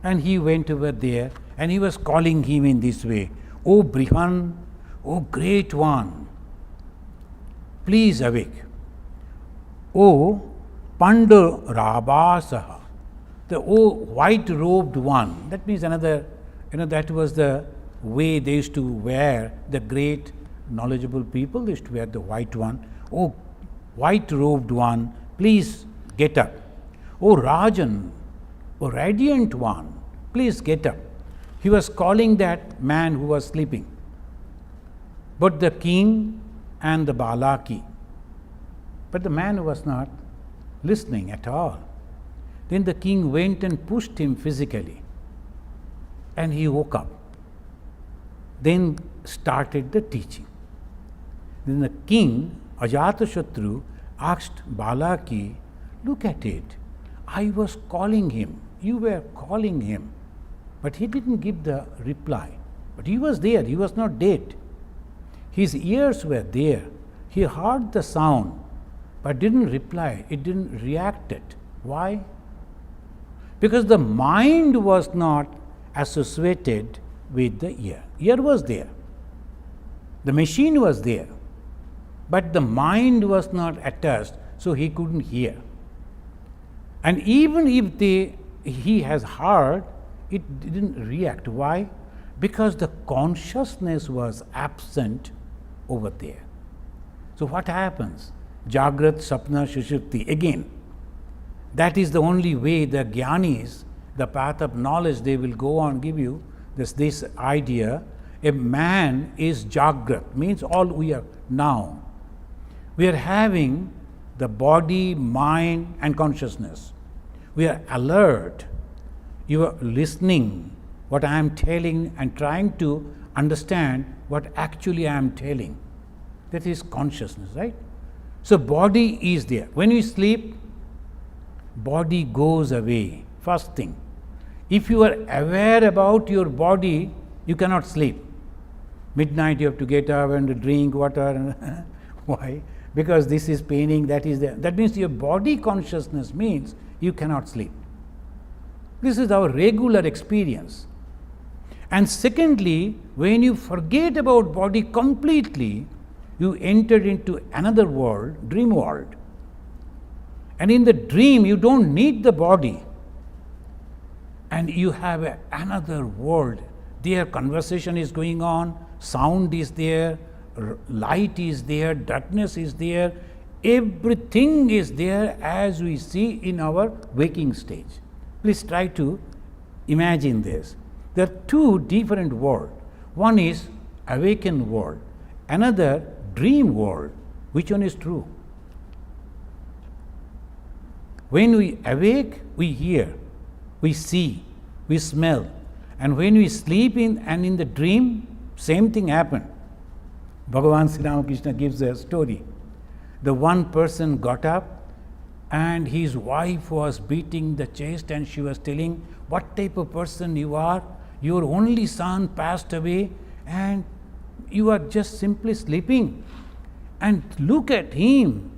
And he went over there and he was calling him in this way. O Brihan, O great one, please awake. O Pandarabasaha, the O white robed one. That means another, that was the way they used to wear, the great knowledgeable people, they used to wear the white one. O white robed one, please get up. O Rajan, O radiant one, please get up. He was calling that man who was sleeping. But the king and the Balaki, but the man was not listening at all. Then the king went and pushed him physically, and he woke up. Then started the teaching. Then the king, Ajatashatru, asked Balaki, look at it. I was calling him. You were calling him. But he didn't give the reply. But he was there. He was not dead. His ears were there. He heard the sound, but didn't reply. It didn't react it. Why? Because the mind was not associated with the ear. Ear was there. The machine was there. But the mind was not attached, so he couldn't hear. And even if he has heard, it didn't react. Why? Because the consciousness was absent over there. So what happens? Jagrat, Sapna, Sushupti. Again, that is the only way the Jnanis, the path of knowledge, they will go on give you this idea. A man is Jagrat, means all we are now. We are having the body, mind and consciousness. We are alert. You are listening what I am telling and trying to understand what actually I am telling. That is consciousness, right? So body is there. When you sleep, body goes away. First thing. If you are aware about your body, you cannot sleep. Midnight you have to get up and drink water. Why? Because this is paining, that is there. That means your body consciousness means you cannot sleep. This is our regular experience. And secondly, when you forget about body completely, you enter into another world, dream world. And in the dream, you don't need the body. And you have another world, Their conversation is going on, sound is there, light is there, darkness is there, everything is there as we see in our waking stage. Please try to imagine this. There are two different worlds. One is awakened world, another dream world. Which one is true? When we awake, we hear, we see, we smell. And when we sleep in the dream, same thing happened. Bhagavan Sri Ramakrishna gives a story. The one person got up and his wife was beating the chest and she was telling, what type of person you are? Your only son passed away and you are just simply sleeping. And look at him,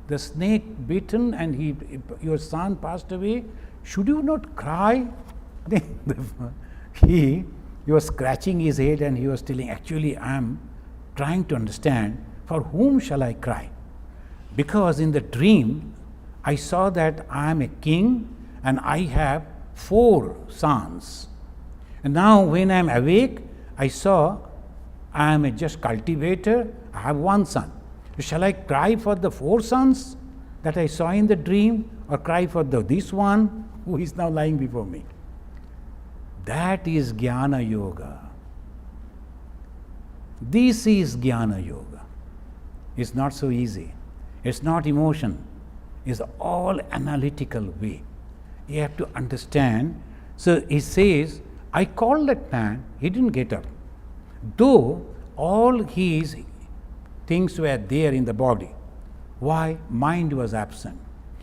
the snake bitten and your son passed away. Should you not cry? He was scratching his head and he was telling, actually I am trying to understand, for whom shall I cry? Because in the dream, I saw that I am a king and I have 4 sons. And now when I am awake, I saw I am a just cultivator, I have 1 son. Shall I cry for the 4 sons that I saw in the dream, or cry for this one who is now lying before me? That is Jnana Yoga. This is Jnana Yoga. It's not so easy. It's not emotion. It's all analytical way. You have to understand. So he says, I called that man, he didn't get up. Though all his things were there in the body. Why? Mind was absent.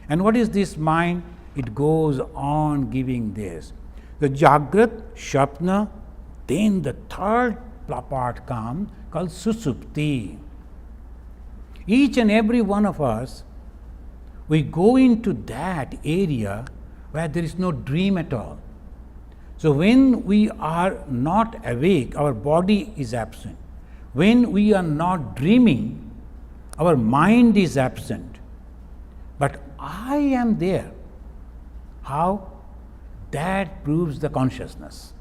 And what is this mind? It goes on giving this. The Jagrat, Shapna, then the third part comes called Susupti. Each and every one of us, we go into that area where there is no dream at all. So when we are not awake, our body is absent. When we are not dreaming, our mind is absent. But I am there. How? That proves the consciousness.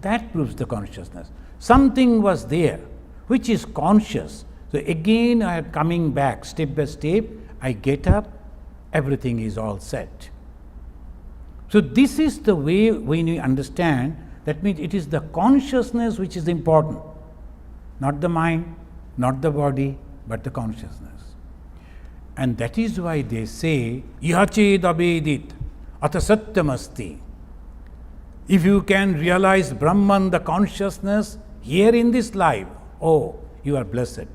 That proves the consciousness. Something was there which is conscious. So again I am coming back step by step. I get up, everything is all set. So this is the way when you understand, that means it is the consciousness which is important. Not the mind, not the body, but the consciousness. And that is why they say, Ihached abedit ata satyamasti. If you can realize Brahman, the consciousness, here in this life, oh, you are blessed.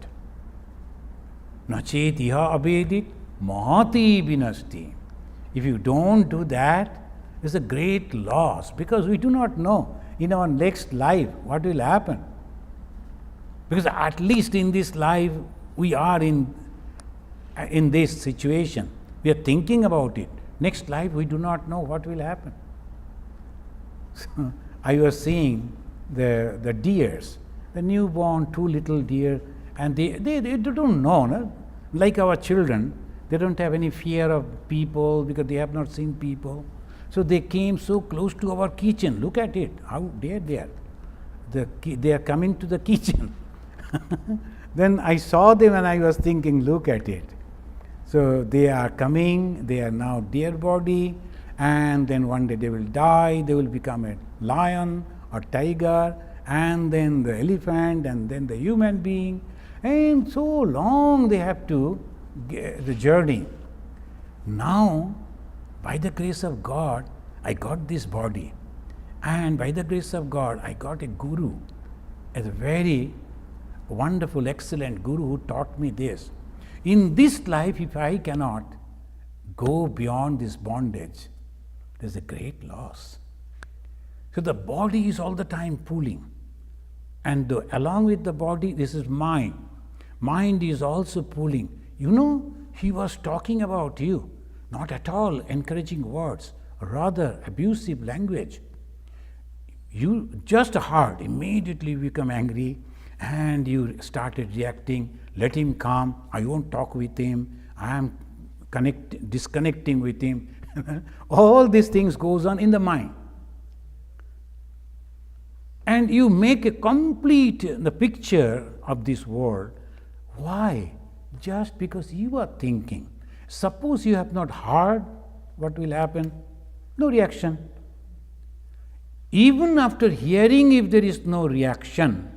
Nachet iha abedit mahati vinasti. If you don't do that, it's a great loss, because we do not know in our next life what will happen. Because at least in this life, we are in this situation. We are thinking about it. Next life, we do not know what will happen. So, I was seeing the deers, the newborn 2 little deer, and they don't know, no? Like our children, they don't have any fear of people because they have not seen people. So they came so close to our kitchen. Look at it, how dare they are. They are coming to the kitchen. Then I saw them and I was thinking, look at it. So they are coming, they are now deer body, and then one day they will die, they will become a lion or tiger, and then the elephant, and then the human being, and so long they have to get the journey. Now, by the grace of God, I got this body, and by the grace of God, I got a guru, a very wonderful, excellent guru who taught me this. In this life, if I cannot go beyond this bondage, there's a great loss. So the body is all the time pulling, and along with the body, this is mind. Mind is also pulling. You know, he was talking about you, not at all encouraging words, rather abusive language. You just heard, immediately become angry, and you started reacting. Let him come, I won't talk with him, I am disconnecting with him. All these things goes on in the mind. and you make a complete the picture of this world. Why? Just because you are thinking. Suppose you have not heard, what will happen? No reaction. Even after hearing, if there is no reaction,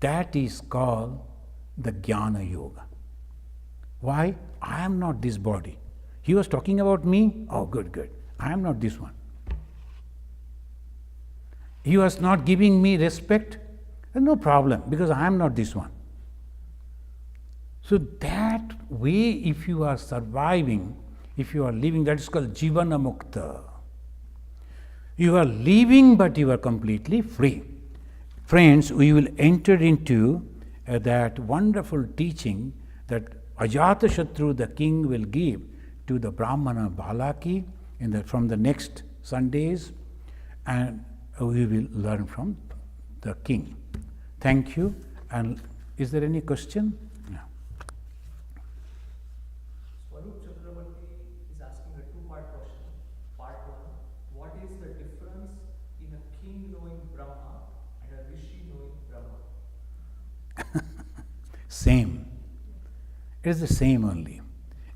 that is called the Jnana Yoga. Why? I am not this body. He was talking about me. Oh, good, good. I am not this one. He was not giving me respect. No problem, because I am not this one. So that way, if you are surviving, if you are living, that is called Jivana Mukta. You are living, but you are completely free. Friends, we will enter into that wonderful teaching that Ajatashatru, the king, will give to the Brahmana Balaki from the next Sundays, and we will learn from the king. Thank you. And is there any question? No. Swarup Chakravarti is asking a two-part question. Part one, what is the difference in a king knowing Brahma and a rishi knowing Brahma? Same. It is the same only.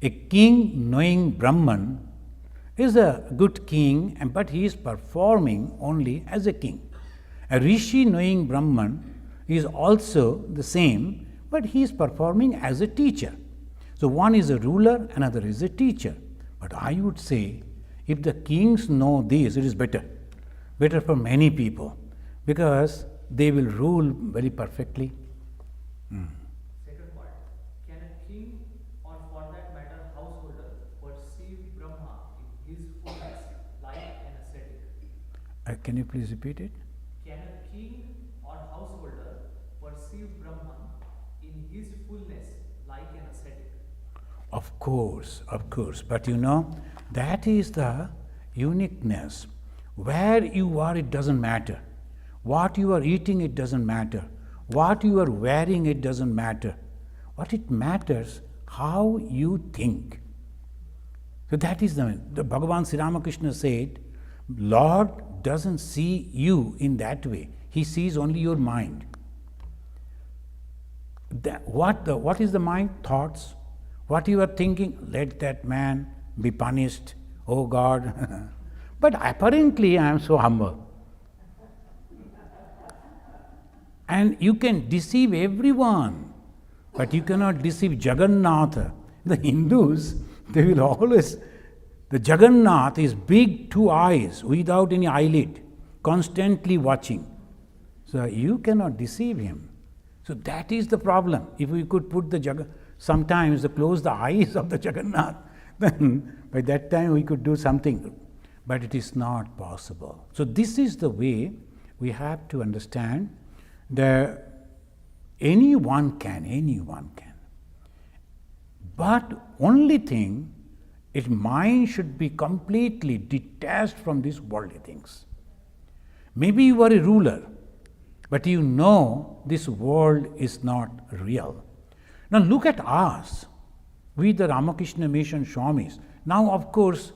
A king knowing Brahman is a good king, but he is performing only as a king. A rishi knowing Brahman is also the same, but he is performing as a teacher. So one is a ruler, another is a teacher. But I would say, if the kings know this, it is better. Better for many people, because they will rule very perfectly. Second part, can a king, or for that matter householder, perceive Brahma in his fullness like an ascetic? Can you please repeat it? Can a king or householder perceive Brahman in his fullness like an ascetic? Of course, of course. But you know, that is the uniqueness. Where you are, it doesn't matter. What you are eating, it doesn't matter. What you are wearing, it doesn't matter. What it matters, how you think. So that is the Bhagavan Sri Ramakrishna said, Lord doesn't see you in that way. He sees only your mind. What is the mind? Thoughts. What you are thinking, let that man be punished. Oh God. But apparently I am so humble. And you can deceive everyone, but you cannot deceive Jagannatha. The Hindus, they will always, the Jagannath is big 2 eyes without any eyelid, constantly watching. So you cannot deceive him. So that is the problem. If we could put sometimes close the eyes of the Jagannath, then by that time we could do something. But it is not possible. So this is the way we have to understand that anyone can. But only thing, its mind should be completely detached from these worldly things. Maybe you are a ruler, but you know this world is not real. Now look at us, we the Ramakrishna Mission Swamis. Now of course,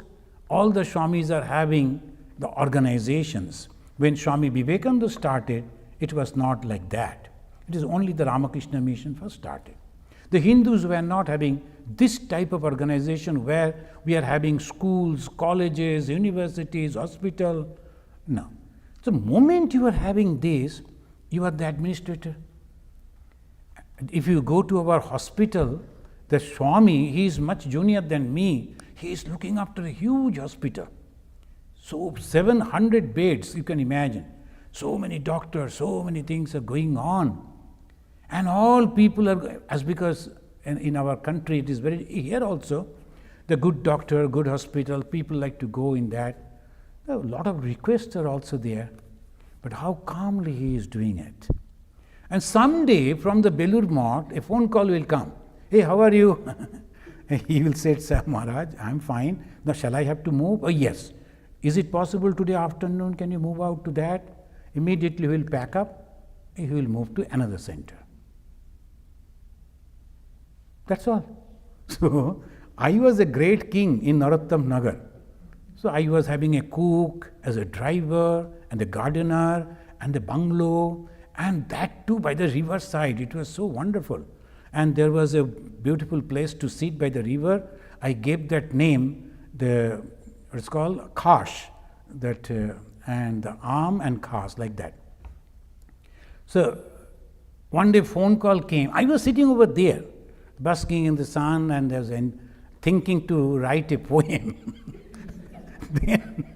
all the Swamis are having the organizations. When Swami Vivekananda started, it was not like that. It is only the Ramakrishna Mission first started. The Hindus were not having this type of organization where we are having schools, colleges, universities, hospital. No. The moment you are having this, you are the administrator. If you go to our hospital, the Swami, he is much junior than me. He is looking after a huge hospital. So 700 beds, you can imagine. So many doctors, so many things are going on. And all people are, as because in our country it is very, here also, the good doctor, good hospital, people like to go in that. A lot of requests are also there. But how calmly he is doing it. And someday from the Belur Math, a phone call will come. Hey, how are you? He will say, Sir Maharaj, I am fine. Now shall I have to move? Oh yes. Is it possible today afternoon? Can you move out to that? Immediately he will pack up. He will move to another center. That's all. So I was a great king in Narottam Nagar. So I was having a cook as a driver and a gardener and the bungalow, and that too by the river side. It was so wonderful. And there was a beautiful place to sit by the river. I gave that name, it's called Khash, and the arm and Khash, like that. So one day phone call came. I was sitting over there, basking in the sun, and I was thinking to write a poem. Then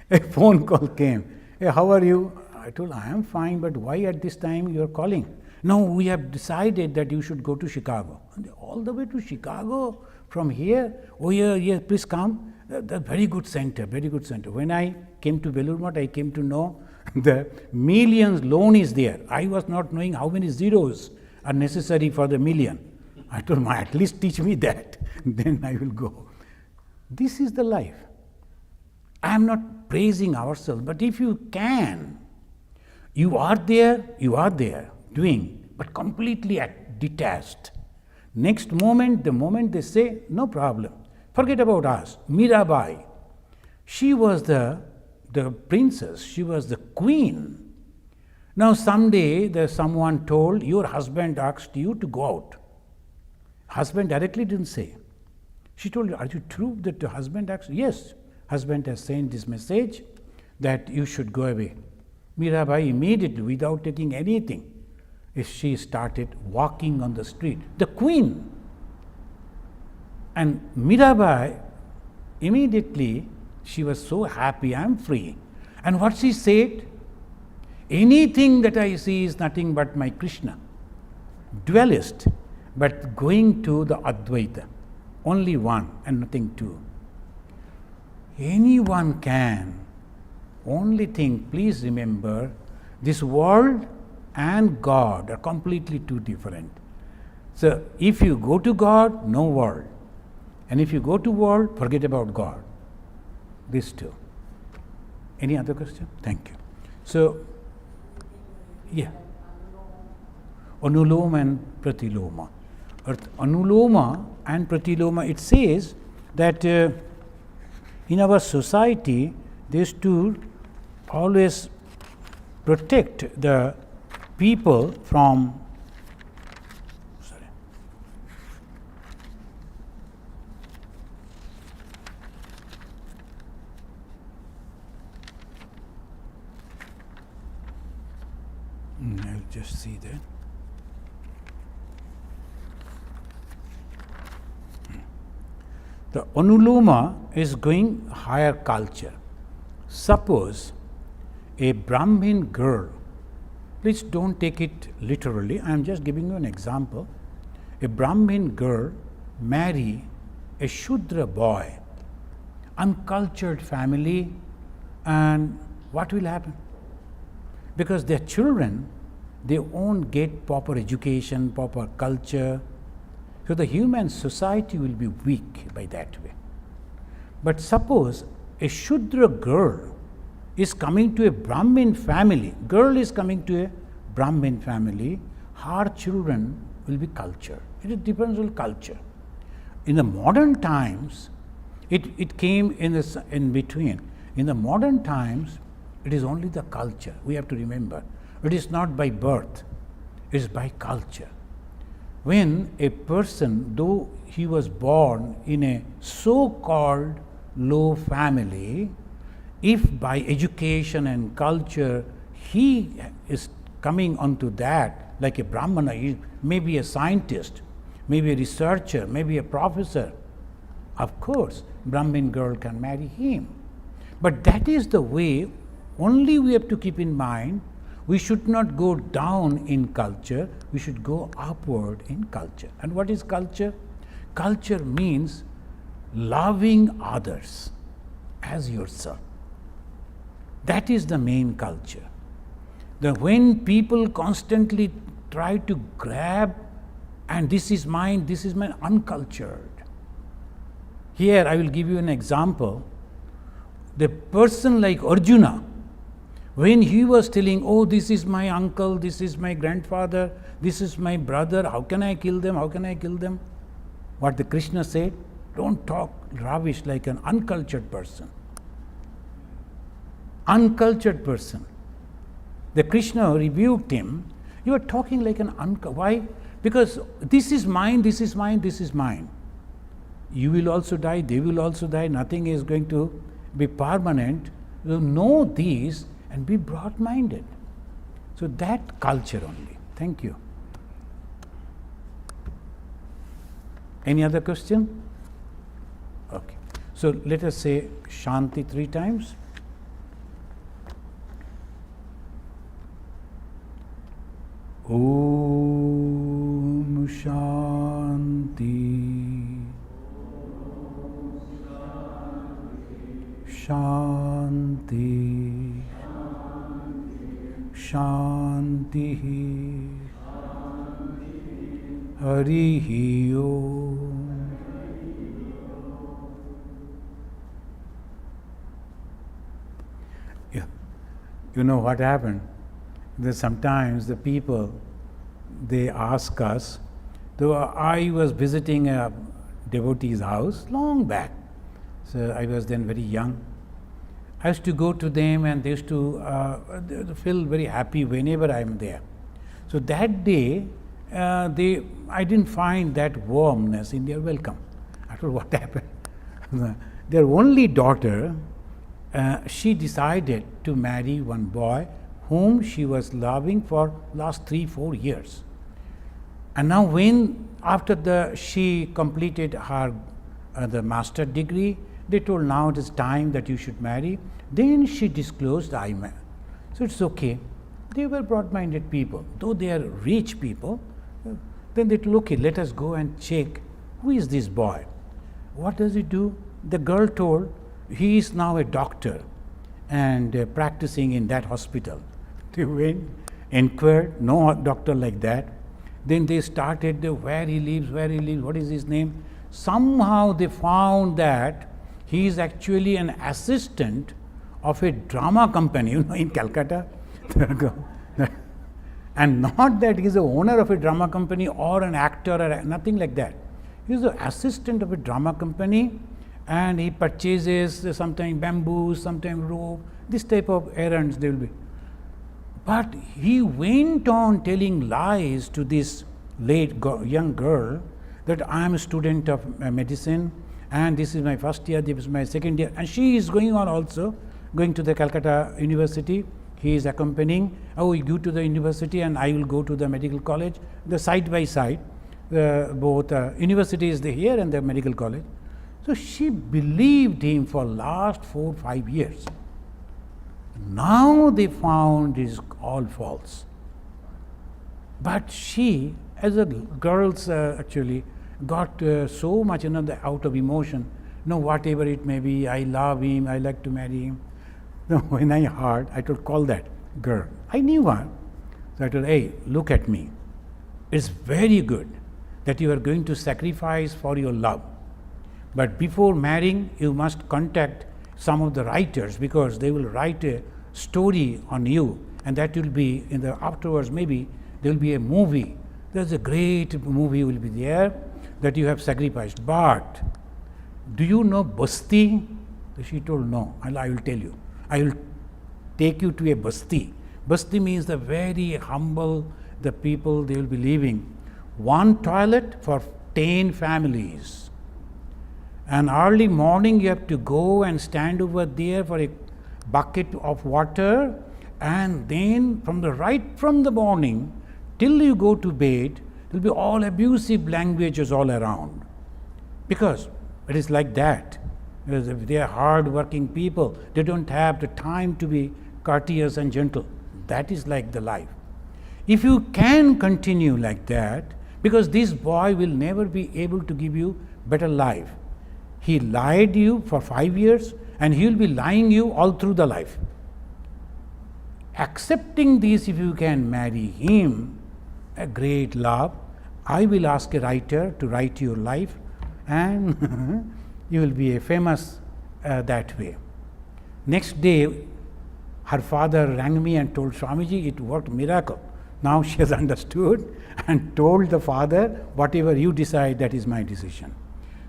a phone call came. Hey, how are you? I told, I am fine, but why at this time you are calling? No, we have decided that you should go to Chicago. And they, all the way to Chicago from here? Oh yeah, please come. The very good center, very good center. When I came to Belur, I came to know the millions loan is there. I was not knowing how many zeros are necessary for the million. I told him, at least teach me that, then I will go. This is the life. I am not praising ourselves, but if you can, you are there doing, but completely detached. Next moment, the moment they say, no problem, forget about us. Mirabai, she was the princess, she was the queen. Now someday someone told, your husband asked you to go out. Husband directly didn't say. She told, are you true that the husband asked? Yes, husband has sent this message that you should go away. Mirabai immediately, without taking anything, she started walking on the street. The queen. And Mirabai, immediately, she was so happy, I am free. And what she said, anything that I see is nothing but my Krishna. Dualist, but going to the Advaita. Only one and nothing two. Anyone can. Only thing, please remember, this world and God are completely two different. So if you go to God, no world. And if you go to world, forget about God. These two. Any other question? Thank you. So, yeah. Anuloma and Pratiloma. Anuloma and Pratiloma, it says that in our society, these two always protect the people from I'll just see that. The Anuloma is going higher culture. Suppose a Brahmin girl, please don't take it literally, I am just giving you an example. A Brahmin girl marry a Shudra boy, uncultured family, and what will happen? Because their children, they won't get proper education, proper culture. So the human society will be weak by that way. But suppose a Shudra girl is coming to a Brahmin family, girl is coming to a Brahmin family, her children will be cultured. It depends on culture. In the modern times, it came in between. In the modern times, it is only the culture. We have to remember. It is not by birth, it is by culture. When a person, though he was born in a so-called low family, if by education and culture he is coming onto that, like a Brahmana, he may be a scientist, maybe a researcher, maybe a professor, of course, Brahmin girl can marry him. But that is the way, only we have to keep in mind, we should not go down in culture, we should go upward in culture. And what is culture? Culture means loving others as yourself. That is the main culture. When people constantly try to grab, and this is mine, uncultured. Here I will give you an example. The person like Arjuna, when he was telling, oh, this is my uncle, this is my grandfather, this is my brother, how can I kill them, how can I kill them? What the Krishna said, don't talk rubbish like an uncultured person. Uncultured person. The Krishna rebuked him. You are talking like an why? Because this is mine, this is mine, this is mine. You will also die, they will also die, nothing is going to be permanent. You know these and be broad-minded. So that culture only. Thank you. Any other question? Okay. So let us say Shanti 3 times. Om Shanti. Shanti. Shanti. Harihi Om. Yeah. You know what happened? That sometimes the people, they ask us, though I was visiting a devotee's house long back, so I was then very young. I used to go to them and they used to feel very happy whenever I am there. So that day, I didn't find that warmness in their welcome. After what happened, their only daughter, she decided to marry one boy whom she was loving for last 3-4 years. And now when after she completed her the master degree, they told now it is time that you should marry. Then she disclosed I married. So it's okay. They were broad-minded people, though they are rich people. Then they told, okay, let us go and check who is this boy. What does he do? The girl told he is now a doctor and practicing in that hospital. They went, inquired, no doctor like that. Then they started where he lives, what is his name. Somehow they found that he is actually an assistant of a drama company, in Calcutta. And not that he is the owner of a drama company or an actor or nothing like that. He is the assistant of a drama company and he purchases sometimes bamboo, sometimes rope, this type of errands they will be. But he went on telling lies to this young girl that I am a student of medicine and this is my first year, this is my second year, and she is going on also, going to the Calcutta University. He is accompanying. Oh, we go to the university and I will go to the medical college. The side by side, both university is here and the medical college. So she believed him for last 4-5 years. Now they found it is all false. But she, as a girls actually, got so much out of emotion. Whatever it may be, I love him, I like to marry him. When I heard, I told, call that girl. I knew her. So I told, hey, look at me. It's very good that you are going to sacrifice for your love. But before marrying, you must contact some of the writers because they will write a story on you and that will be in the afterwards maybe there will be a movie. There's a great movie will be there that you have sacrificed. But do you know Basti? She told, no. I will tell you. I will take you to a Basti. Basti means the very humble, the people they will be living. One toilet for 10 families. And early morning you have to go and stand over there for a bucket of water, and then from the morning till you go to bed, there will be all abusive languages all around. Because it is like that. Because if they are hard-working people, they don't have the time to be courteous and gentle. That is like the life. If you can continue like that, because this boy will never be able to give you better life. He lied you for 5 years and he will be lying you all through the life. Accepting this, if you can marry him, a great love, I will ask a writer to write your life and you will be a famous that way. Next day, her father rang me and told Swamiji, it worked miracle. Now she has understood and told the father, whatever you decide, that is my decision.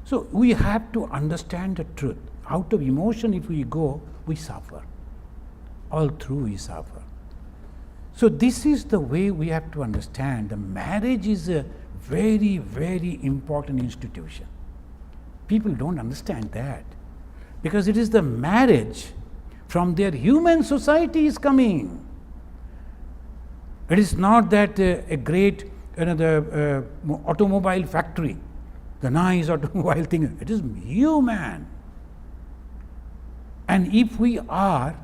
So we have to understand the truth. Out of emotion, if we go, we suffer. All through we suffer. So this is the way we have to understand. The marriage is a very, very important institution. People don't understand that, because it is the marriage from their human society is coming. It is not that a great automobile factory, the nice automobile thing. It is human. And if we are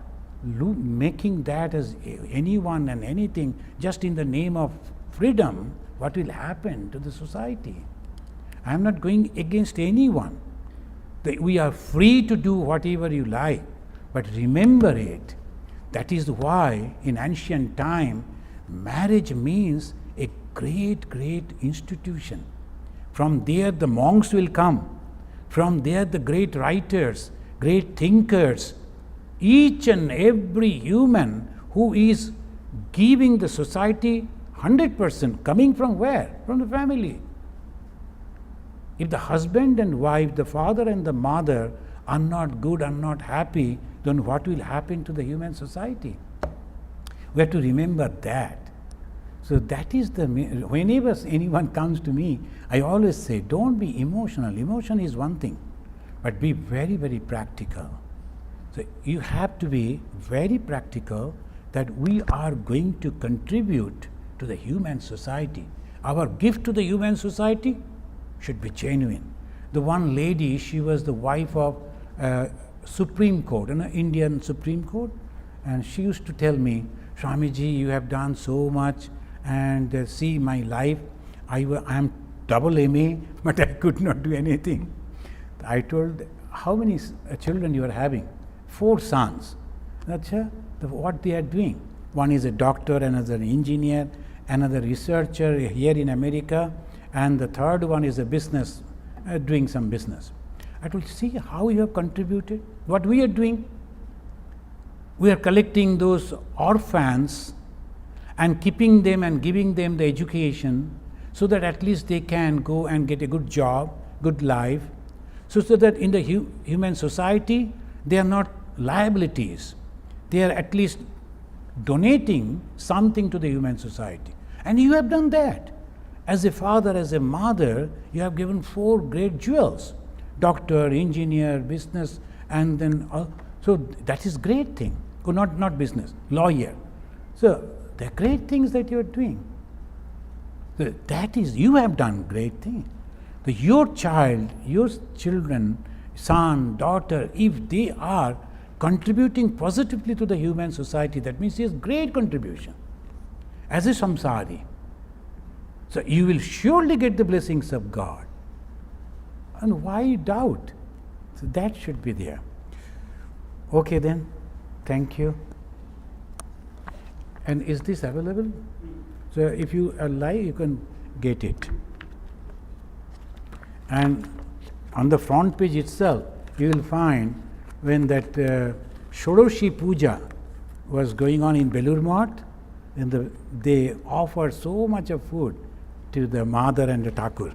making that as anyone and anything just in the name of freedom, what will happen to the society? I am not going against anyone. We are free to do whatever you like, but remember it. That is why in ancient time, marriage means a great, great institution. From there the monks will come. From there the great writers, great thinkers, each and every human who is giving the society 100%, coming from where? From the family. If the husband and wife, the father and the mother are not good, are not happy, then what will happen to the human society? We have to remember that. So that is whenever anyone comes to me, I always say, don't be emotional. Emotion is one thing, but be very, very practical. So you have to be very practical that we are going to contribute to the human society. Our gift to the human society should be genuine. The one lady, she was the wife of Supreme Court, Indian Supreme Court, and she used to tell me, Swamiji, you have done so much, and see my life, I am double MA, but I could not do anything. I told, how many children you are having? 4 sons. That's what they are doing. One is a doctor, another an engineer, another researcher here in America, and the third one is a business, doing some business. I told, see how you have contributed. What we are doing, we are collecting those orphans and keeping them and giving them the education so that at least they can go and get a good job, good life, so that in the human society they are not liabilities. They are at least donating something to the human society. And you have done that. As a father, as a mother, you have given 4 great jewels: doctor, engineer, business, and then so that is great thing. Not business, lawyer. So the great things that you are doing. That is, you have done great thing. Your child, your children, son, daughter, if they are contributing positively to the human society, that means he has great contribution as a samsari. So you will surely get the blessings of God. And why doubt? So that should be there. Okay then, thank you. And is this available? So if you are live, you can get it. And on the front page itself, you will find when that Shodoshi Puja was going on in Belur Math, and they offered so much of food to the mother and the Thakur.